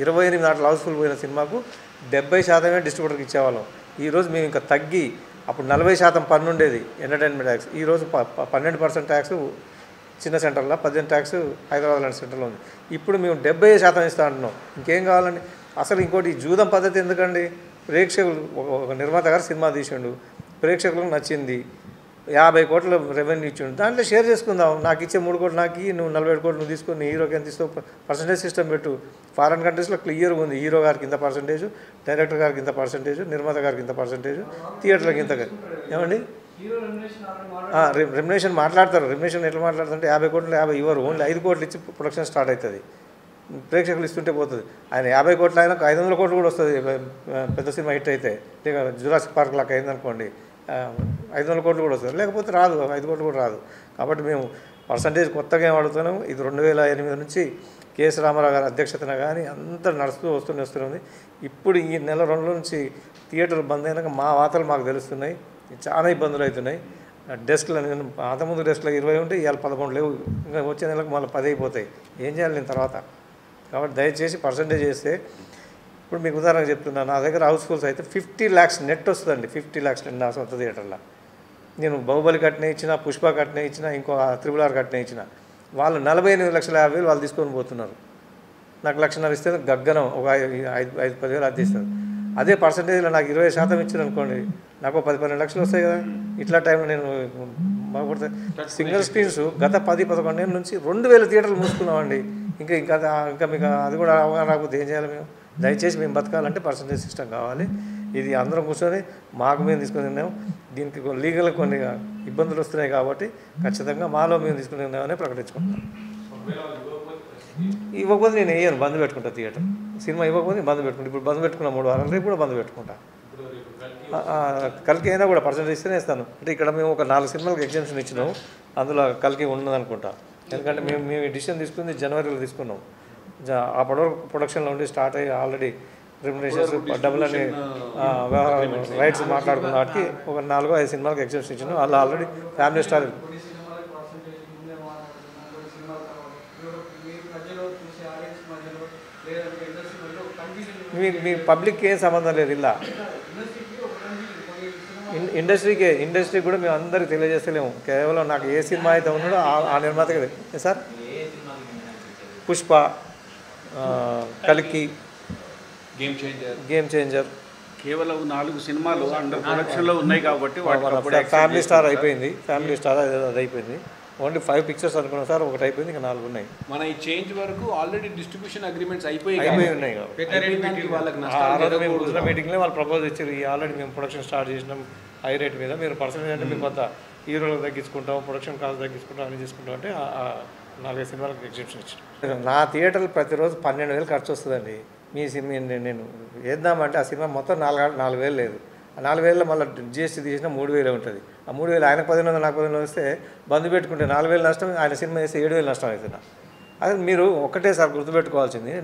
28 నాట్లు హౌస్ఫుల్ పోయిన సినిమాకు 70% డిస్ట్రిబ్యూటర్కి ఇచ్చేవాళ్ళం. ఈరోజు మేము ఇంకా తగ్గి, అప్పుడు 40% పన్ను ఉండేది ఎంటర్టైన్మెంట్ ట్యాక్స్, ఈరోజు 12% ట్యాక్స్ చిన్న సెంటర్లో, 18% ట్యాక్స్ హైదరాబాద్ లాంటి సెంటర్లో ఉంది. ఇప్పుడు మేము 70% ఇస్తా అంటున్నాం. ఇంకేం కావాలండి? అసలు ఇంకోటి జూదం పద్ధతి ఎందుకండి? ప్రేక్షకులు, ఒక నిర్మాత గారు సినిమా తీసిండు, ప్రేక్షకులకు నచ్చింది, 50 కోట్ల రెవెన్యూ ఇచ్చిండు, దాంట్లో షేర్ చేసుకుందాం. నాకు ఇచ్చే 3 కోట్లు నాకు, నువ్వు 47 కోట్లు నువ్వు తీసుకొని హీరోకి ఎంత ఇస్తావు, పర్సంటేజ్ సిస్టమ్ పెట్టు. ఫారెన్ కంట్రీస్లో క్లియర్గా ఉంది, హీరో గారికి ఇంత పర్సంటేజ్, డైరెక్టర్ గారికి ఇంత పర్సంటేజ్, నిర్మాత గారికి ఇంత పర్సంటేజ్, థియేటర్లకు ఇంత. ఏమండి రెమ్యునరేషన్ మాట్లాడతారు. రెమ్యునరేషన్ ఎట్లా మాట్లాడుతుంటే 50 కోట్లు 50 ఇవ్వరు, ఓన్లీ 5 కోట్లు ఇచ్చి ప్రొడక్షన్ స్టార్ట్ అవుతుంది. ప్రేక్షకులు ఇస్తుంటే పోతుంది. ఆయన 50 కోట్లు అయినా 500 కోట్లు కూడా వస్తుంది పెద్ద సినిమా హిట్ అయితే. లేక జురాసిక్ పార్క్ లాగా అయిందనుకోండి, 500 కోట్లు కూడా వస్తుంది, లేకపోతే రాదు, 5 కోట్లు కూడా రాదు. కాబట్టి మేము పర్సంటేజ్ కొత్తగా ఏం అడుగుతున్నాం. ఇది 2008 నుంచి కేఎస్ రామారావు గారి అధ్యక్షతన కానీ అంతా నడుస్తూ వస్తుంది. ఇప్పుడు ఈ నెల 2 నుంచి థియేటర్లు బంద్ అయినాక మా వార్తలు మాకు తెలుస్తున్నాయి, చాలా ఇబ్బందులు అవుతున్నాయి. డెస్క్లు అంతకుముందు డెస్క్లో 20 ఉంటే ఇవాళ 11 లేవు, ఇంకా వచ్చే నెలకు మళ్ళీ 10 అయిపోతాయి. ఏం చేయాలి నేను తర్వాత? కాబట్టి దయచేసి పర్సంటేజ్ చేస్తే, ఇప్పుడు మీకు ఉదాహరణకు చెప్తున్నాను, నా దగ్గర హౌస్ఫుల్స్ అయితే 50 lakhs నెట్ వస్తుందండి. 50 lakhs నెట్ నా సొంత థియేటర్లో. నేను బాహుబలి కట్నే ఇచ్చిన, పుష్ప కట్నే ఇచ్చిన, ఇంకో RRR కట్నే ఇచ్చిన, వాళ్ళు 48,50,000 వాళ్ళు తీసుకొని పోతున్నారు. నాకు 1,50,000 ఇస్తే గగ్గనం, ఒక 5-10 వేలు అద్దెస్తారు. అదే పర్సంటేజ్లో నాకు 20% ఇచ్చారు అనుకోండి, నాకు 10-12 లక్షలు వస్తాయి కదా. ఇట్లా టైంలో నేను బాగుపడతాయి. సింగిల్ స్క్రీన్స్ గత 10-11 ఏళ్ళ నుంచి 2,000 థియేటర్లు మూసుకున్నామండి. ఇంకా మీకు అది కూడా అవగాహన రాకపోతే ఏం చేయాలి? మేము దయచేసి మేము బతకాలంటే పర్సంటేజ్ సిస్టమ్ కావాలి. ఇది అందరం కూర్చొని మాకు మేము తీసుకుని తిన్నాము. దీనికి లీగల్ కొన్ని ఇబ్బందులు వస్తున్నాయి కాబట్టి ఖచ్చితంగా మాలో మేము తీసుకుని తిన్నామని ప్రకటించుకుంటున్నాం. ఇవ్వకపోతే నేను వేయను, బంద్ పెట్టుకుంటా థియేటర్. సినిమా ఇవ్వకపోతే బంద్ పెట్టుకుంటా. ఇప్పుడు బంద్ పెట్టుకున్నా 3 వారాలు, రేపు కూడా బంద్ పెట్టుకుంటా. కల్కి అయినా కూడా పర్సంటేజ్ ఇస్తేనే ఇస్తాను. అంటే ఇక్కడ మేము ఒక 4 సినిమాలకు ఎగ్జామ్షన్ ఇచ్చినాము, అందులో కల్కి ఉన్నదనుకుంటా. ఎందుకంటే మేము డిసిషన్ తీసుకుంది జనవరిలో తీసుకున్నాం. అప్పటి వరకు ప్రొడక్షన్లో ఉండి స్టార్ట్ అయ్యి ఆల్రెడీ రెమ్యునరేషన్స్ డబ్బులు అని రైట్స్ మాట్లాడుకున్న వాటికి ఒక 4-5 సినిమాలకు ఎగ్జామ్షన్ ఇచ్చినాం. అలా ఆల్రెడీ ఫ్యామిలీ స్టార్. మీ పబ్లిక్కి ఏం సంబంధం లేదు. ఇలా ఇండస్ట్రీకి కూడా మేము అందరికి తెలియజేస్తలేము. కేవలం నాకు ఏ సినిమా అయితే ఉన్నాడో ఆ నిర్మాతకి. సార్ పుష్ప, కల్కి, గేమ్ చేంజర్ కేవలం 4 సినిమాలు అండర్ ప్రొడక్షన్లో ఉన్నాయి కాబట్టి ఫ్యామిలీ స్టార్ అయిపోయింది. ఫ్యామిలీ స్టార్ అది అయిపోయింది. ఓన్లీ 5 పిక్చర్స్ అనుకున్నాం సార్, ఒకటి అయిపోయింది, ఇంకా 4 ఉన్నాయి. మన ఈ చేంజ్ వరకు ఆల్రెడీ డిస్ట్రిబ్యూషన్ అగ్రిమెంట్స్ అయిపోయి ఉన్నాయి. మీటింగ్లో వాళ్ళు ప్రపోజ్ ఇచ్చారు, ఆల్రెడీ మేము ప్రొడక్షన్ స్టార్ట్ చేసినాం హై రేట్ మీద, మీరు పర్సెంటేజ్ అంటే మీకు కొంత హీరోలకు తగ్గించుకుంటాం, ప్రొడక్షన్ కాస్ట్ తగ్గించుకుంటాం, అన్ని చేసుకుంటాం అంటే 4 సినిమాలకు ఎగ్జిబిషన్ ఇచ్చాను. నా థియేటర్లు ప్రతిరోజు 12,000 ఖర్చు వస్తుందండి. మీ సినిమా నేను వేద్దామంటే ఆ సినిమా మొత్తం 4,000 లేదు. ఆ 4,000లో మళ్ళీ GST తీసినా 3,000 ఉంటుంది. ఆ 3,000 ఆయనకు 1,500 నాకు 1,500 వస్తే బంద్ పెట్టుకుంటే 4,000 నష్టం, ఆయన సినిమా వేస్తే 7,000 నష్టం అవుతున్నా. అదే మీరు ఒకటేసారి గుర్తుపెట్టుకోవాల్సింది,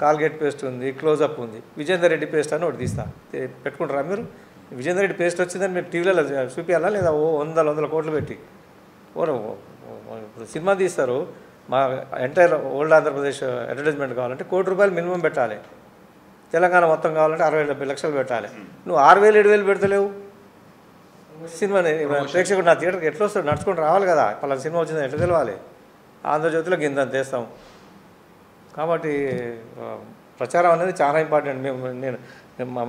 కాల్గేట్ పేస్ట్ ఉంది, క్లోజప్ ఉంది, విజేందర్ రెడ్డి పేస్ట్ అని ఒకటి తీస్తా. పెట్టుకుంటారా మీరు? విజేందర్ రెడ్డి పేస్ట్ వచ్చిందని మీరు టీవీలో చూపించాలా లేదా? 100 కోట్లు పెట్టి ఇప్పుడు సినిమా తీస్తారు. మా ఎంటైర్ ఓల్డ్ ఆంధ్రప్రదేశ్ అడ్వర్టైజ్మెంట్ కావాలంటే ₹1,00,00,000 మినిమం పెట్టాలి. తెలంగాణ మొత్తం కావాలంటే 60-70 లక్షలు పెట్టాలి. నువ్వు 6,000-7,000 పెడతలేవు. సినిమాని ప్రేక్షకుడు నా థియేటర్కి ఎట్లా వస్తాడు? నడుచుకుంటూ రావాలి కదా. పలానా సినిమా వచ్చిందని ఎట్లా తెలవాలి? ఆంధ్రజ్యోతిలో గింత చేస్తాం. కాబట్టి ప్రచారం అనేది చాలా ఇంపార్టెంట్. నేను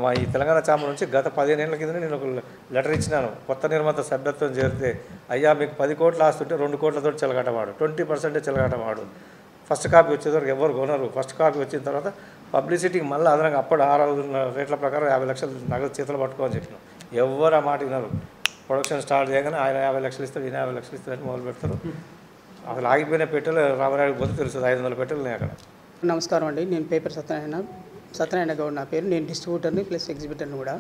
మా ఈ తెలంగాణ ఛాంబర్ నుంచి గత 15 ఏళ్ల కింద నేను ఒక లెటర్ ఇచ్చినాను. కొత్త నిర్మాత సభ్యత్వం చేరితే, అయ్యా మీకు 10 కోట్లు ఆస్తుంటే 2 కోట్లతో చెలగటవాడు, 20% చెలగటవాడు. ఫస్ట్ కాపీ వచ్చేసరికి ఎవరు కొనరు. ఫస్ట్ కాపీ వచ్చిన తర్వాత పబ్లిసిటీకి మళ్ళీ అదనంగా అప్పుడు 6 రేట్ల ప్రకారం 50 లక్షలు నగదు చేతులు పట్టుకోమని చెప్పినాం. ఎవరు ఆ మాట విన్నారు. ప్రొడక్షన్ స్టార్ట్ చేయగానే ఆయన 50 లక్షలు ఇస్తాడు, ఈయన 50 లక్షలు ఇస్తాడని మొదలు పెడతారు. అసలు ఆగిపోయిన పెట్రోల్ రామరాడికి పోతే తెలుస్తుంది 500 పెట్రోల్ ఉన్నాయి అక్కడ. నమస్కారం అండి, నేను పేపర్ సత్యనారాయణ గౌడ్ నా పేరు. నేను డిస్ట్రిబ్యూటర్ని ప్లస్ ఎగ్జిబిటర్ని కూడా.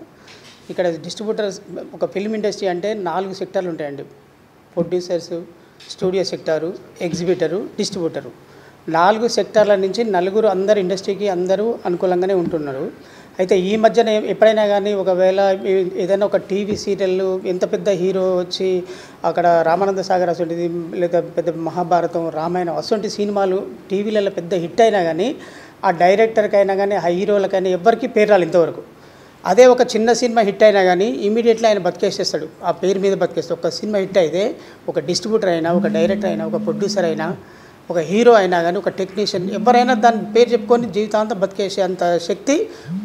ఇక్కడ డిస్ట్రిబ్యూటర్స్ ఒక ఫిల్మ్ ఇండస్ట్రీ అంటే 4 సెక్టార్లు ఉంటాయండి. Producers, studio sector, exhibitor, distributor. 4 సెక్టార్ల నుంచి నలుగురు అందరు ఇండస్ట్రీకి అందరూ అనుకూలంగానే ఉంటున్నారు. అయితే ఈ మధ్యన ఎప్పుడైనా కానీ ఒకవేళ ఏదైనా ఒక టీవీ సీరియల్ ఎంత పెద్ద హీరో వచ్చి అక్కడ రామానంద సాగర్ అసొంటిది లేదా పెద్ద మహాభారతం, రామాయణం అసొంటి సినిమాలు టీవీలలో పెద్ద హిట్ అయినా కానీ ఆ డైరెక్టర్కైనా కానీ ఆ హీరోలకైనా ఎవరికి పేరు రాలి ఇంతవరకు. అదే ఒక చిన్న సినిమా హిట్ అయినా కానీ ఇమీడియట్లీ ఆయన బతికేసేస్తాడు, ఆ పేరు మీద బతికేస్తాడు. ఒక సినిమా హిట్ అయితే ఒక డిస్ట్రిబ్యూటర్ అయినా, ఒక డైరెక్టర్ అయినా, ఒక ప్రొడ్యూసర్ అయినా, ఒక హీరో అయినా కానీ, ఒక టెక్నీషియన్ ఎవరైనా దాని పేరు చెప్పుకొని జీవితాంతం బతికేసే అంత శక్తి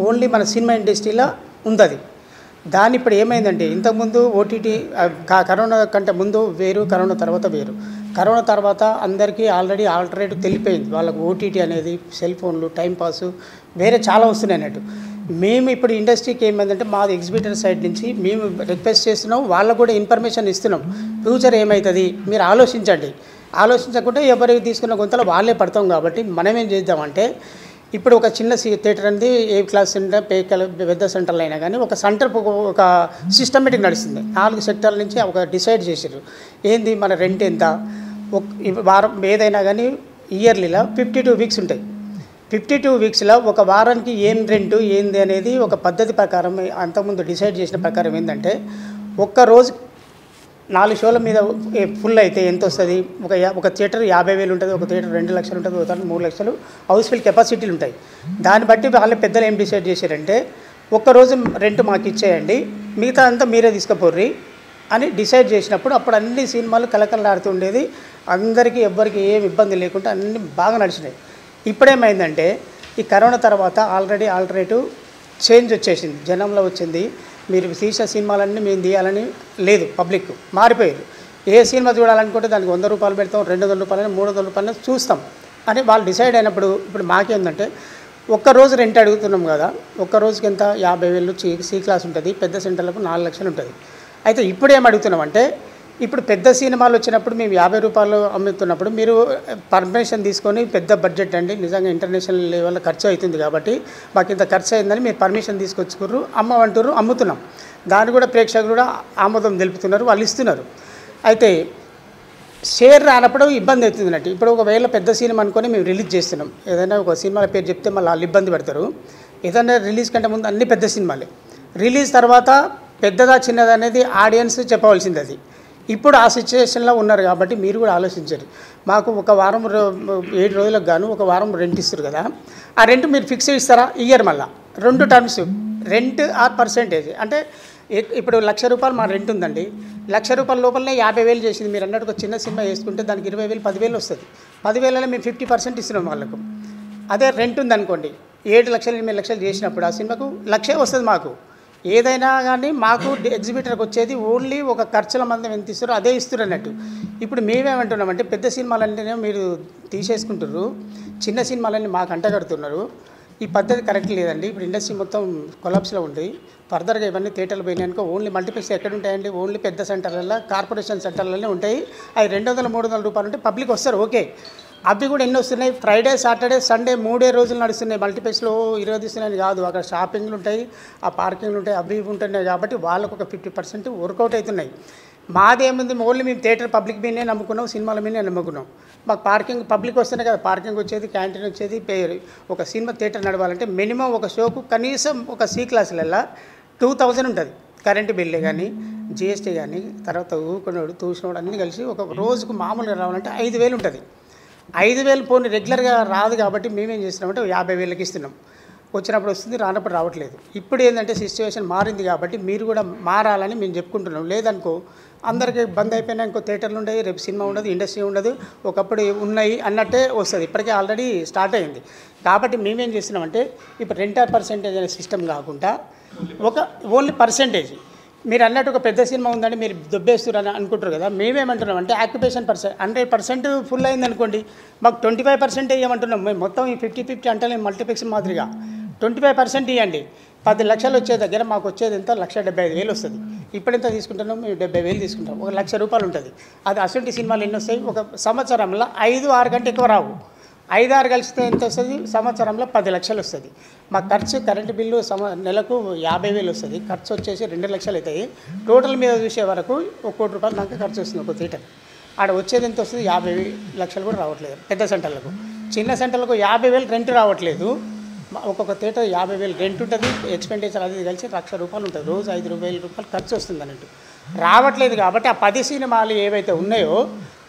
ఓన్లీ మన సినిమా ఇండస్ట్రీలో ఉంది. దాని ఇప్పుడు ఏమైందంటే ఇంతకుముందు ఓటీటీ కరోనా కంటే ముందు వేరు, కరోనా తర్వాత వేరు. కరోనా తర్వాత అందరికీ ఆల్రెడీ ఆల్టర్నేటివ్ తెలిపోయింది. వాళ్ళకు ఓటీటీ అనేది, సెల్ ఫోన్లు, టైంపాసు వేరే చాలా వస్తున్నాయి అన్నట్టు. మేము ఇప్పుడు ఇండస్ట్రీకి ఏమైందంటే మాది ఎగ్జిబిటర్ సైడ్ నుంచి మేము రిక్వెస్ట్ చేస్తున్నాం, వాళ్ళకు కూడా ఇన్ఫర్మేషన్ ఇస్తున్నాం. ఫ్యూచర్ ఏమవుతుంది మీరు ఆలోచించండి. ఆలోచించకుండా ఎవరికి తీసుకున్న గొంతలో వాళ్ళే పడతాం. కాబట్టి మనం ఏం చేద్దామంటే ఇప్పుడు ఒక చిన్న థియేటర్ అనేది ఏ క్లాస్ సెంటర్, పెద్ద సెంటర్లు అయినా కానీ ఒక సెంటర్ ఒక సిస్టమేటిక్ నడుస్తుంది. 4 సెక్టార్ల నుంచి ఒక డిసైడ్ చేసారు ఏంది మన రెంట్ ఎంత, వారం ఏదైనా కానీ ఇయర్లీలో 52 వీక్స్ ఉంటాయి. 52 వీక్స్లో ఒక వారానికి ఏం రెంటు ఏంది అనేది ఒక పద్ధతి ప్రకారం అంతకుముందు డిసైడ్ చేసిన ప్రకారం ఏంటంటే ఒక్కరోజు 4 షోల మీద ఫుల్ అయితే ఎంత వస్తుంది. ఒక థియేటర్ 50,000 ఉంటుంది, ఒక థియేటర్ 2 లక్షలు ఉంటుంది, ఒక 3 లక్షలు హౌస్ఫుల్ కెపాసిటీలు ఉంటాయి. దాన్ని బట్టి వాళ్ళ పెద్దలు ఏం డిసైడ్ చేశారంటే ఒక్కరోజు రెంట్ మాకు ఇచ్చేయండి, మిగతా అంతా మీరే తీసుకుపోర్రి అని డిసైడ్ చేసినప్పుడు అప్పుడు అన్ని సినిమాలు కలకలలాడుతుండేది. అందరికీ ఎవ్వరికి ఏం ఇబ్బంది లేకుండా అన్నీ బాగా నడిచినాయి. ఇప్పుడేమైందంటే ఈ కరోనా తర్వాత ఆల్రెడీ ఆల్టర్నేటివ్ చేంజ్ వచ్చేసింది, జనంలో వచ్చింది. మీరు తీసిన సినిమాలన్నీ మేము తీయాలని లేదు, పబ్లిక్ మారిపోయారు. ఏ సినిమా చూడాలనుకుంటే దానికి 100 రూపాయలు పెడతాం, 200 రూపాయలు, 300 రూపాయలు చూస్తాం అని వాళ్ళు డిసైడ్ అయినప్పుడు ఇప్పుడు మాకేందంటే ఒక్కరోజు రెంట్ అడుగుతున్నాం కదా, ఒక్కరోజుకి ఎంత 50,000 సి క్లాస్ ఉంటుంది, పెద్ద సెంటర్లకు 4 లక్షలు ఉంటుంది. అయితే ఇప్పుడు ఏం అడుగుతున్నామంటే ఇప్పుడు పెద్ద సినిమాలు వచ్చినప్పుడు మేము 50 రూపాయలు అమ్ముతున్నప్పుడు మీరు పర్మిషన్ తీసుకొని పెద్ద బడ్జెట్ అండి నిజంగా ఇంటర్నేషనల్ లెవెల్లో ఖర్చు అవుతుంది కాబట్టి మాకు ఇంత ఖర్చు అయిందని మీరు పర్మిషన్ తీసుకొచ్చుకుర్రు అమ్మమంటారు, అమ్ముతున్నాం. దాన్ని కూడా ప్రేక్షకులు కూడా ఆమోదం తెలుపుతున్నారు, వాళ్ళు ఇస్తున్నారు. అయితే షేర్ రానప్పుడు ఇబ్బంది అవుతుంది అన్నట్టు. ఇప్పుడు ఒకవేళ పెద్ద సినిమా అనుకొని మేము రిలీజ్ చేస్తున్నాం, ఏదైనా ఒక సినిమాల పేరు చెప్తే మళ్ళీ వాళ్ళు ఇబ్బంది పడతారు. ఏదైనా రిలీజ్ కంటే ముందు అన్ని పెద్ద సినిమాలే, రిలీజ్ తర్వాత పెద్దదా చిన్నదా అనేది ఆడియన్స్ చెప్పవలసింది. అది ఇప్పుడు ఆ సిచ్యువేషన్లో ఉన్నారు కాబట్టి మీరు కూడా ఆలోచించండి. మాకు ఒక వారం 7 రోజులకు గాను ఒక వారం రెంట్ ఇస్తారు కదా, ఆ రెంట్ మీరు ఫిక్స్ ఇస్తారా ఇయర్ మళ్ళీ 2 టర్మ్స్ రెంట్ ఆర్ పర్సెంటేజ్. అంటే ఇప్పుడు 1,00,000 రూపాయలు మా రెంట్ ఉందండి, 1,00,000 రూపాయల లోపలనే 50,000 చేసింది. మీరు అన్నట్టు ఒక చిన్న సినిమా వేసుకుంటే దానికి 20,000 10,000 వస్తుంది. 10,000లో మేము 50% ఇస్తున్నాం వాళ్ళకు. అదే రెంట్ ఉందనుకోండి 7 లక్షలు 8 లక్షలు చేసినప్పుడు ఆ సినిమాకు 1,00,000 వస్తుంది మాకు. ఏదైనా కానీ మాకు ఎగ్జిబిటర్కి వచ్చేది ఓన్లీ ఒక ఖర్చుల మందం ఎంత ఇస్తారో అదే ఇస్తారు అన్నట్టు. ఇప్పుడు మేమేమంటున్నామంటే పెద్ద సినిమాలంటేనే మీరు తీసేసుకుంటారు, చిన్న సినిమాలన్నీ మాకు అంటగడుతున్నారు. ఈ పద్ధతి కరెక్ట్ లేదండి. ఇప్పుడు ఇండస్ట్రీ మొత్తం కొలాప్స్లో ఉంది. ఫర్దర్గా ఇవన్నీ థియేటర్లు పోయినాయనుకో ఓన్లీ మల్టీప్లెక్స్ ఎక్కడ ఉంటాయండి, ఓన్లీ పెద్ద సెంటర్లలో, కార్పొరేషన్ సెంటర్లలోనే ఉంటాయి. అవి 200-300 రూపాయలు ఉంటే పబ్లిక్ వస్తారు, ఓకే. అవి కూడా ఎన్ని వస్తున్నాయి, ఫ్రైడే సాటర్డే సండే 3 రోజులు నడుస్తున్నాయి. మల్టీప్లెక్స్లో 20 తీస్తున్నాయని కాదు, అక్కడ షాపింగ్లు ఉంటాయి, ఆ పార్కింగ్లు ఉంటాయి, అవి ఉంటున్నాయి. కాబట్టి వాళ్ళకు ఒక 50% వర్కౌట్ అవుతున్నాయి. మాదేముంది ఓన్లీ మేము థియేటర్ పబ్లిక్ మీదనే నమ్ముకున్నాం, సినిమాల మీదనే నమ్ముకున్నాం. మాకు పార్కింగ్ పబ్లిక్ వస్తేనే కదా పార్కింగ్ వచ్చేది, క్యాంటీన్ వచ్చేది. ఒక సినిమా థియేటర్ నడవాలంటే మినిమం ఒక షోకు కనీసం ఒక సి క్లాసులలో 2,000 ఉంటుంది. కరెంటు బిల్లు కానీ, జిఎస్టీ కానీ, తర్వాత ఊకున్నాడు తూసినోడు అన్నీ కలిసి ఒక రోజుకు మామూలుగా రావాలంటే 5,000 ఉంటుంది. 5,000 పోనీ రెగ్యులర్గా రాదు కాబట్టి మేమేం చేస్తున్నామంటే 50,000కి ఇస్తున్నాం. వచ్చినప్పుడు వస్తుంది, రానప్పుడు రావట్లేదు. ఇప్పుడు ఏంటంటే సిచ్యువేషన్ మారింది కాబట్టి మీరు కూడా మారాలని మేము చెప్పుకుంటున్నాం. లేదనుకో అందరికీ బంద్ అయిపోయినా ఇంకో థియేటర్లు ఉండవు, రేపు సినిమా ఉండదు, ఇండస్ట్రీ ఉండదు, ఒకప్పుడు ఉన్నాయి అన్నట్టే వస్తుంది. ఇప్పటికే ఆల్రెడీ స్టార్ట్ అయింది. కాబట్టి మేమేం చేస్తున్నామంటే ఇప్పుడు రెంటర్ పర్సెంటేజ్ అనే సిస్టమ్ కాకుండా ఒక ఓన్లీ పర్సెంటేజ్ మీరు అన్నట్టు ఒక పెద్ద సినిమా ఉందని మీరు దొబ్బేస్తున్నారు అని అనుకుంటారు కదా. మేమేమంటున్నాం అంటే ఆక్యుపేషన్ 100% ఫుల్ అయింది అనుకోండి, మాకు 25% ఇవ్వమంటున్నాం. మేము మొత్తం ఈ 50-50 అంటే మల్టీప్లెక్స్ మాదిరిగా 25% ఇవ్వండి. 10 లక్షలు వచ్చే దగ్గర మాకు వచ్చేది ఎంత 1,75,000 వస్తుంది. ఇప్పుడు ఎంత తీసుకుంటున్నాం? మేము 70,000 తీసుకుంటాం. 1,00,000 రూపాయలు ఉంటుంది. అది అసలు సినిమాలు ఎన్ని వస్తాయి? ఒక సంవత్సరంలో 5-6 కంటే ఎక్కువ రావు. 5-6 కలిస్తే ఎంత వస్తుంది? సంవత్సరంలో 10 లక్షలు వస్తుంది. మా ఖర్చు కరెంటు బిల్లు నెలకు 50,000 వస్తుంది. ఖర్చు వచ్చేసి 2 లక్షలు అవుతాయి. టోటల్ మీద చూసే వరకు 1 కోటి రూపాయలు దాకా ఖర్చు వస్తుంది ఒక థియేటర్. ఆడ వచ్చేది ఎంత వస్తుంది? 50 లక్షలు కూడా రావట్లేదు పెద్ద సెంటర్లకు. చిన్న సెంటర్లకు 50,000 రెంట్ రావట్లేదు. ఒక్కొక్క థియేటర్ 50,000 రెంట్ ఉంటుంది. ఎక్స్పెండిచర్ అది కలిసి 1,00,000 రూపాయలు ఉంటుంది. రోజు 5,000 రూపాయలు ఖర్చు వస్తుంది అన్నట్టు. రావట్లేదు కాబట్టి ఆ 10 సినిమాలు ఏవైతే ఉన్నాయో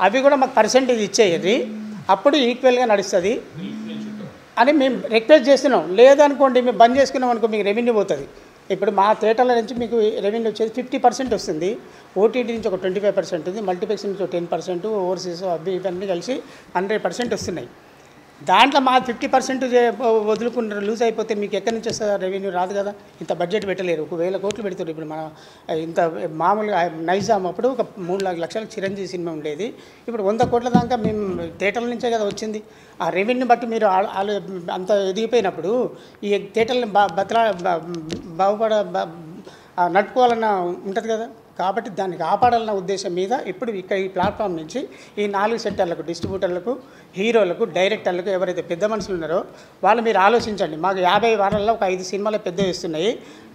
అవి కూడా మాకు పర్సెంటేజ్ ఇచ్చేయండి, అప్పుడు ఈక్వల్గా నడుస్తుంది అని మేము రిక్వెస్ట్ చేస్తున్నాం. లేదనుకోండి మేము బంద్ చేసుకున్నాం అనుకో మీకు రెవెన్యూ పోతుంది. ఇప్పుడు మా థియేటర్ల నుంచి మీకు రెవెన్యూ వచ్చేది 50% వస్తుంది. ఓటీటీ నుంచి ఒక 25% ఉంది. మల్టీప్లెక్స్ నుంచి ఒక 10%, ఓవర్సీస్ అవి ఇవన్నీ కలిసి 100% వస్తున్నాయి. దాంట్లో మా 50% వదులుకున్న లూజ్ అయిపోతే మీకు ఎక్కడి నుంచి వస్తుంది? రెవెన్యూ రాదు కదా. ఇంత బడ్జెట్ పెట్టలేరు. 1,000 కోట్లు పెడుతారు. ఇప్పుడు మన ఇంత మామూలుగా నైజాం అప్పుడు ఒక 3 లక్షలకు చిరంజీవి సినిమా ఉండేది. ఇప్పుడు 100 కోట్ల దాకా మేము థియేటర్ల నుంచే కదా వచ్చింది. ఆ రెవెన్యూ బట్టి మీరు అంత ఎదిగిపోయినప్పుడు ఈ థియేటర్ని నడుపుకోవాలన్న ఉంటుంది కదా. కాబట్టి దాన్ని కాపాడాలన్న ఉద్దేశం మీద ఇప్పుడు ఇక్కడ ఈ ప్లాట్ఫామ్ నుంచి ఈ 4 సెక్టర్లకు, డిస్ట్రిబ్యూటర్లకు, హీరోలకు, డైరెక్టర్లకు ఎవరైతే పెద్ద మనుషులు ఉన్నారో వాళ్ళు మీరు ఆలోచించండి. మాకు 50 వారాల్లో ఒక 5 సినిమాలు పెద్దవి వస్తున్నాయి.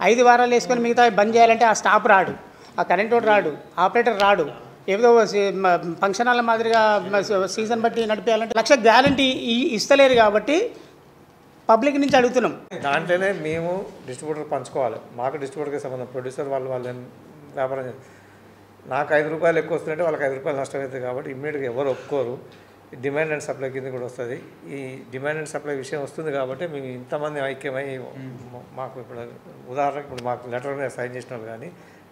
5 వారాలు వేసుకొని మిగతా బంద్ చేయాలంటే ఆ స్టాప్ రాడు, ఆ కరెంట్ వాడు రాడు, ఆపరేటర్ రాడు. ఏదో ఫంక్షన్ హాల్ మాదిరిగా సీజన్ బట్టి నడిపేయాలంటే 1,00,000 గ్యారంటీ ఇస్తలేరు. కాబట్టి పబ్లిక్ నుంచి అడుగుతున్నాం. దాంట్లోనే మేము డిస్ట్రిబ్యూటర్ పంచుకోవాలి. మాకు డిస్ట్రిబ్యూటర్కి సంబంధం, ప్రొడ్యూసర్ వాళ్ళు వ్యాపారం చేస్తారు. నాకు 5 రూపాయలు ఎక్కువ వస్తుందంటే వాళ్ళకి 5 రూపాయలు నష్టం అవుతుంది. కాబట్టి ఇమ్మీడియట్గా ఎవరు ఒప్పుకోరు. డిమాండ్ అండ్ సప్లై కింద కూడా వస్తుంది. ఈ డిమాండ్ అండ్ సప్లై విషయం వస్తుంది కాబట్టి మేము ఇంతమంది ఐక్యమై మాకు ఇప్పుడు ఉదాహరణకు ఇప్పుడు మాకు లెటర్ మీద సైన్ చేసిన వాళ్ళు కానీ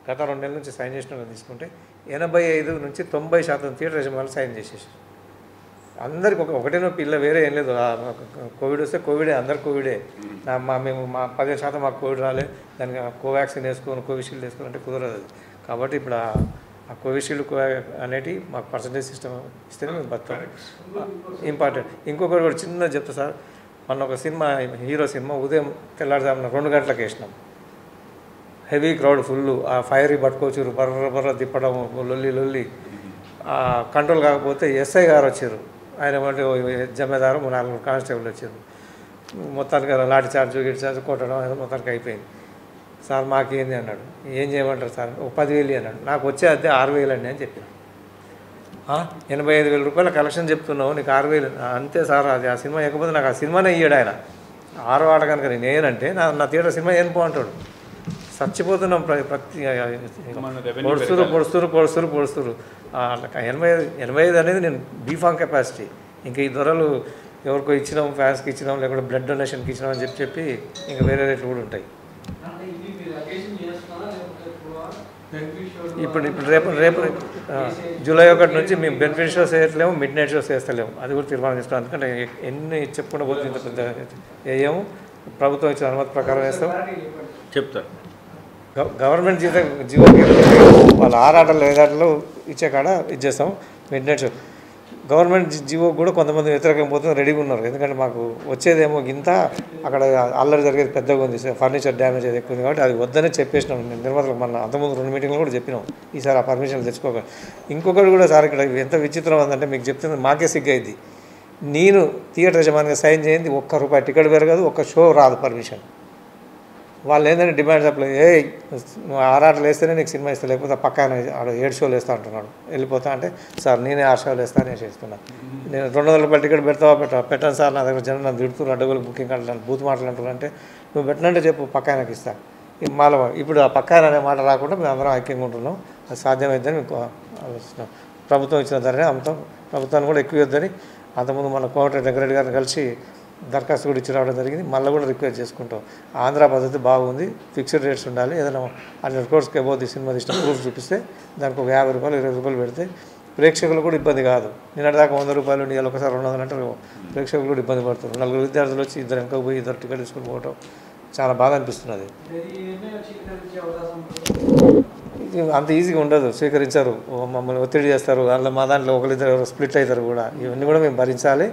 గత 2 నెలల నుంచి సైన్ చేసిన వాళ్ళు తీసుకుంటే 85 నుంచి 90% థియేటర్ యజమానులు సైన్ చేసేసారు. అందరికి ఒకటే నొప్పి, ఇల్ల వేరే ఏం లేదు. కోవిడ్ వస్తే కోవిడే, అందరు కోవిడే. మేము 15% మాకు కోవిడ్ రాలే, దానికి కోవాక్సిన్ వేసుకొని కోవిషీల్డ్ వేసుకొని అంటే కుదరదు. కాబట్టి ఇప్పుడు ఆ కోవిషీల్డ్ అనేటివి మాకు పర్సంటేజ్ సిస్టమ్ ఇస్తేనే మేము బతాం. ఇంపార్టెంట్. ఇంకొకటి కూడా చిన్న చెప్తా సార్, మొన్న ఒక సినిమా, హీరో సినిమా ఉదయం తెల్లారుజామున 2 గంటలకు వేసినాం. Heavy crowd full. ఆ ఫైర్ పట్టుకోవచ్చు, బర్ర తిప్పడం, లొల్లి కంట్రోల్ కాకపోతే ఎస్ఐ గారు వచ్చారు. ఆయన అంటే జమేదారు 4 కానిస్టేబుల్ వచ్చారు. మొత్తానికి లాఠీ చార్జ్ కొట్టడం మొత్తానికి అయిపోయింది. సార్ మాకేంది అన్నాడు. ఏం చేయమంటారు సార్? ఒక 10,000 అన్నాడు. నాకు వచ్చే అద్దె 6,000 అండి అని చెప్పాను. 85,000 రూపాయల కలెక్షన్ చెప్తున్నావు, నీకు 6,000? అంతే సార్, అది ఆ సినిమా ఇవ్వకపోతే నాకు ఆ సినిమానే ఇయ్యాడు ఆయన. 6 ఆట కనుక నేను ఏనంటే నా థియేటర్ సినిమా ఏం అంటాడు. చచ్చిపోతున్నాం. ప్రతి పొడుస్తురు 85 అనేది నేను బీఫామ్ కెపాసిటీ. ఇంకా ఈ ధరలు ఎవరికో ఇచ్చినాం, ఫ్యాన్స్కి ఇచ్చినాం, లేకపోతే బ్లడ్ డొనేషన్కి ఇచ్చినాం అని చెప్పి ఇంకా వేరే రేట్లు కూడా ఉంటాయి. ఇప్పుడు రేపు జూలై 1 నుంచి మేము బెనిఫిట్ షోస్ వేయట్లేము, మిడ్ నైట్ షోస్ వేస్తలేము. అది కూడా తీర్మానం చేసుకున్నాం. ఎందుకంటే ఎన్ని చెప్పుకుంటూ పోతే ఇంత పెద్ద వేయము. ప్రభుత్వం ఇచ్చిన అనుమతి ప్రకారం వేస్తాం. చెప్తారు. గవర్నమెంట్ జీవో వాళ్ళ 6 ఆటలు 5 ఆటలు ఇచ్చే కాడ ఇచ్చేస్తాం. Mid night show government GO కూడా కొంతమంది వ్యతిరేకం పోతుంది, రెడీగా ఉన్నారు. ఎందుకంటే మాకు వచ్చేదేమో గింత, అక్కడ అల్లరి జరిగేది పెద్దగా ఉంది, ఫర్నిచర్ డ్యామేజ్ అది ఎక్కువ ఉంది. కాబట్టి అది వద్దనే చెప్పేసినాం నిర్మాతలకు. మన అంతకుముందు 2 మీటింగ్లు కూడా చెప్పినాం, ఈసారి ఆ పర్మిషన్లు తెచ్చుకోక. ఇంకొకటి కూడా సార్, ఇక్కడ ఎంత విచిత్రం ఉందంటే మీకు చెప్తుంది మాకే సిగ్గైంది. నేను థియేటర్ యజమానిగా సైన్ చేయింది ₹1 టికెట్ పెరగదు, 1 షో రాదు పర్మిషన్. వాళ్ళు ఏంటంటే డిమాండ్ సప్లై, 6 ఆటలు వేస్తేనే నీకు సినిమా ఇస్తా, లేకపోతే పక్కన 7 షోలు వేస్తా అంటున్నాడు. వెళ్ళిపోతా అంటే సార్ నేనే 6 షోలు వేస్తానే చేస్తున్నాను. నేను ₹200 టికెట్ పెడతావా పెట్టాను సార్, నా దగ్గర జనం నన్ను తిడుతున్నారు, అడ్డగోలు బుకింగ్ అంటున్నాను, బూత్ మాటలు అంటున్నారు. అంటే నువ్వు పెట్టినంటే చెప్పు, పక్కనకి ఇస్తా. ఇప్పుడు ఆ పక్కన అనే మాట రాకుండా మేము అందరం ఐక్యంగా ఉంటున్నాం. అది సాధ్యమైందని మీకు ఆలోచిస్తున్నాం. ప్రభుత్వం ఇచ్చిన ధరనే అమ్ముతాం. ప్రభుత్వాన్ని కూడా ఎక్కువ ఇద్దని అంతకుముందు మన కోమటిరెడ్డి వెంకరెడ్డి గారిని కలిసి దరఖాస్తు కూడా ఇచ్చి రావడం జరిగింది. మళ్ళీ కూడా రిక్వెస్ట్ చేసుకుంటాం. ఆంధ్ర పద్ధతి బాగుంది, ఫిక్స్డ్ రేట్స్ ఉండాలి. ఏదైనా 100 crores అబౌవ్ సినిమా తీసిన ప్రూఫ్ చూపిస్తే దానికి ఒక ₹50 ₹20 పెడితే ప్రేక్షకులు కూడా ఇబ్బంది కాదు. నిన్నటిదాకా ₹100 ఉండి ఒకసారి 200 అంటే ప్రేక్షకులు కూడా ఇబ్బంది పడుతున్నారు. 4 విద్యార్థులు వచ్చి 2 వెనక పోయి 2 టికెట్ తీసుకుని పోవటం చాలా బాధ అనిపిస్తున్నది. ఇది అంత ఈజీగా ఉండదు, స్వీకరించరు, మమ్మల్ని ఒత్తిడి చేస్తారు, అందులో మా దాంట్లో ఒకరిద్దరు స్ప్లిట్ అవుతారు కూడా. ఇవన్నీ కూడా మేము భరించాలి,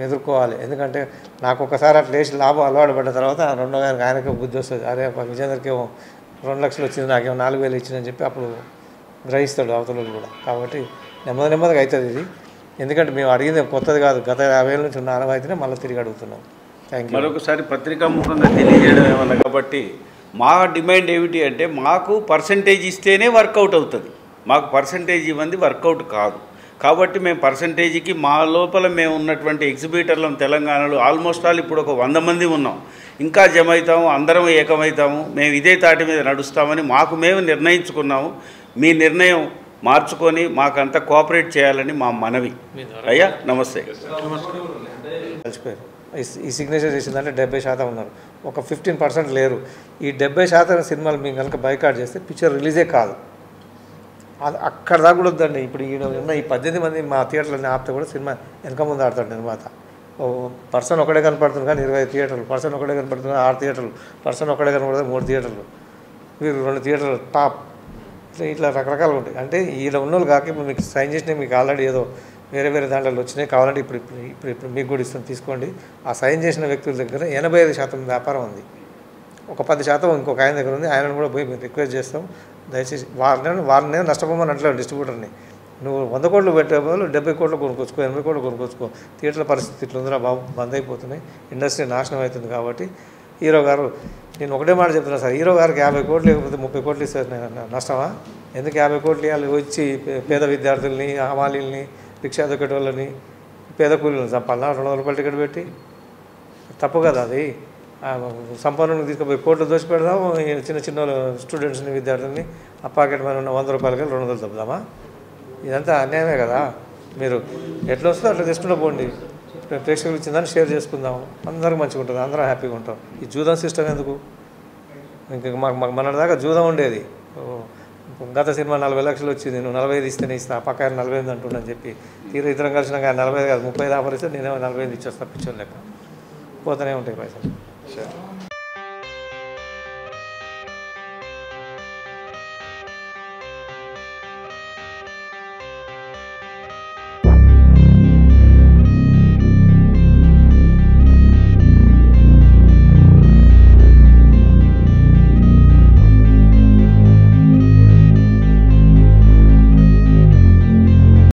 ఎదుర్కోవాలి. ఎందుకంటే నాకు ఒకసారి అట్లా వేసి లాభం అలవాటు పడ్డ తర్వాత రెండో గారికి ఆయనకే బుద్ధి వస్తుంది. అరే విజేందర్కి ఏమో 2 లక్షలు వచ్చింది, నాకేమో 4,000 ఇచ్చిందని చెప్పి అప్పుడు గ్రహిస్తాడు అవతల కూడా. కాబట్టి నెమ్మదిగా అవుతుంది ఇది. ఎందుకంటే మేము అడిగింది కొత్తది కాదు, గత 50 ఏళ్ళ నుంచి ఉన్న ఆనవాయితీనే మళ్ళీ తిరిగి అడుగుతున్నాం. Thank you. మరొకసారి పత్రికాముఖంగా తెలియజేయడం ఏమన్నా కాబట్టి మా డిమాండ్ ఏమిటి అంటే మాకు పర్సంటేజ్ ఇస్తేనే వర్కౌట్ అవుతుంది, మాకు పర్సంటేజ్ ఇవ్వండి వర్కౌట్ కాదు. కాబట్టి మేము పర్సంటేజ్కి మా లోపల మేము ఉన్నటువంటి ఎగ్జిబిటర్లం తెలంగాణలో ఆల్మోస్ట్ ఆల్ ఇప్పుడు ఒక 100 మంది ఉన్నాం. ఇంకా జమ అవుతాము, అందరం ఏకమవుతాము, మేము ఇదే తాటి మీద నడుస్తామని మాకు మేము నిర్ణయించుకున్నాము. మీ నిర్ణయం మార్చుకొని మాకంతా కోఆపరేట్ చేయాలని మా మనవి. అయ్యా నమస్తే. కలిసిపోయారు. ఈ సిగ్నేచర్ చేసిందంటే 70% ఉన్నారు, ఒక 15% లేరు. ఈ 70% సినిమాలు మేము కనుక బైకాట్ చేస్తే పిక్చర్ రిలీజే కాదు. అది అక్కడ దాకా కూడా వద్దండి. ఇప్పుడు ఈయన ఉన్న ఈ 18 మంది మా థియేటర్లని ఆపితే కూడా సినిమా వెనక ముందు ఆడతాడు నిర్మాత. పర్సన్ ఒకటే కనపడుతుంది కానీ 20 థియేటర్లు, పర్సన్ ఒకటే కనపడుతుంది 6 థియేటర్లు, పర్సన్ ఒకటే కనపడుతుంది 3 థియేటర్లు, వీరు 2 థియేటర్లు టాప్, ఇట్లా రకరకాలుగా ఉంటాయి. అంటే ఈయన ఉన్న వాళ్ళు కాక ఇప్పుడు మీకు సైన్ చేసినవి మీకు ఆల్రెడీ ఏదో వేరే దాంట్లో వచ్చినాయి, కావాలంటే ఇప్పుడు మీకు కూడా ఇస్తాం, తీసుకోండి. ఆ సైన్ చేసిన వ్యక్తుల దగ్గర 85% వ్యాపారం ఉంది, ఒక 10% ఇంకొక ఆయన దగ్గర ఉంది. ఆయనను కూడా పోయి మేము రిక్వెస్ట్ చేస్తాం, దయచేసి వారిని నష్టపోమని అంటలేదు డిస్ట్రిబ్యూటర్ని. నువ్వు 100 కోట్లు పెట్టే బదులు 70 కోట్లు కొనుక్కొచ్చుకో, 80 కోట్లు కొనుక్కొచ్చుకో. థియేటర్ల పరిస్థితి ఇట్లా ఉందిరా బాబు, బంద్ అయిపోతున్నాయి, ఇండస్ట్రీ నాశనం అవుతుంది. కాబట్టి హీరో గారు, నేను ఒకటే మాట చెప్తున్నా సార్, హీరో గారికి 50 కోట్లు లేకపోతే 30 కోట్లు ఇస్తే నష్టమా? ఎందుకు 50 కోట్లు ఇవ్వాలి? వచ్చి పేద విద్యార్థుల్ని, హమాలీల్ని, రిక్షా దొక్కేట వాళ్ళని, పేద కూలీలను చంపాలన్నా 200 రూపాయలు టికెట్ పెట్టి? తప్పు కదా అది. సంపన్నుని తీసుకుపోయి కోట్లు దోచి పెడదాము, చిన్న స్టూడెంట్స్ని, విద్యార్థుల్ని ఆ పాకెట్ మీద ఉన్న 100 రూపాయలకి 200 తప్పుదామా? ఇదంతా అన్యాయమే కదా. మీరు ఎట్లా వస్తుందో అట్లా తీసుకుంటూ పోండి, ప్రేక్షకులు ఇచ్చిందని షేర్ చేసుకుందాం, అందరికి మంచిగా ఉంటుంది, అందరం హ్యాపీగా ఉంటాం. ఈ జూదం సిస్టమ్ ఎందుకు? ఇంకా మాకు మన దాకా జూదం ఉండేది. గత సినిమా 40 లక్షలు వచ్చింది, నువ్వు 45 ఇస్తేనే ఇస్తా, పక్క 45 అంటుండని చెప్పి ఇద్దరం కలిసినాక 40 కాదు 35 ఆఫర్ ఇస్తే నేనేమో 45 ఇచ్చేస్తా, పిచ్చోని లెక్క పోతూనే ఉంటాయి పైసలు.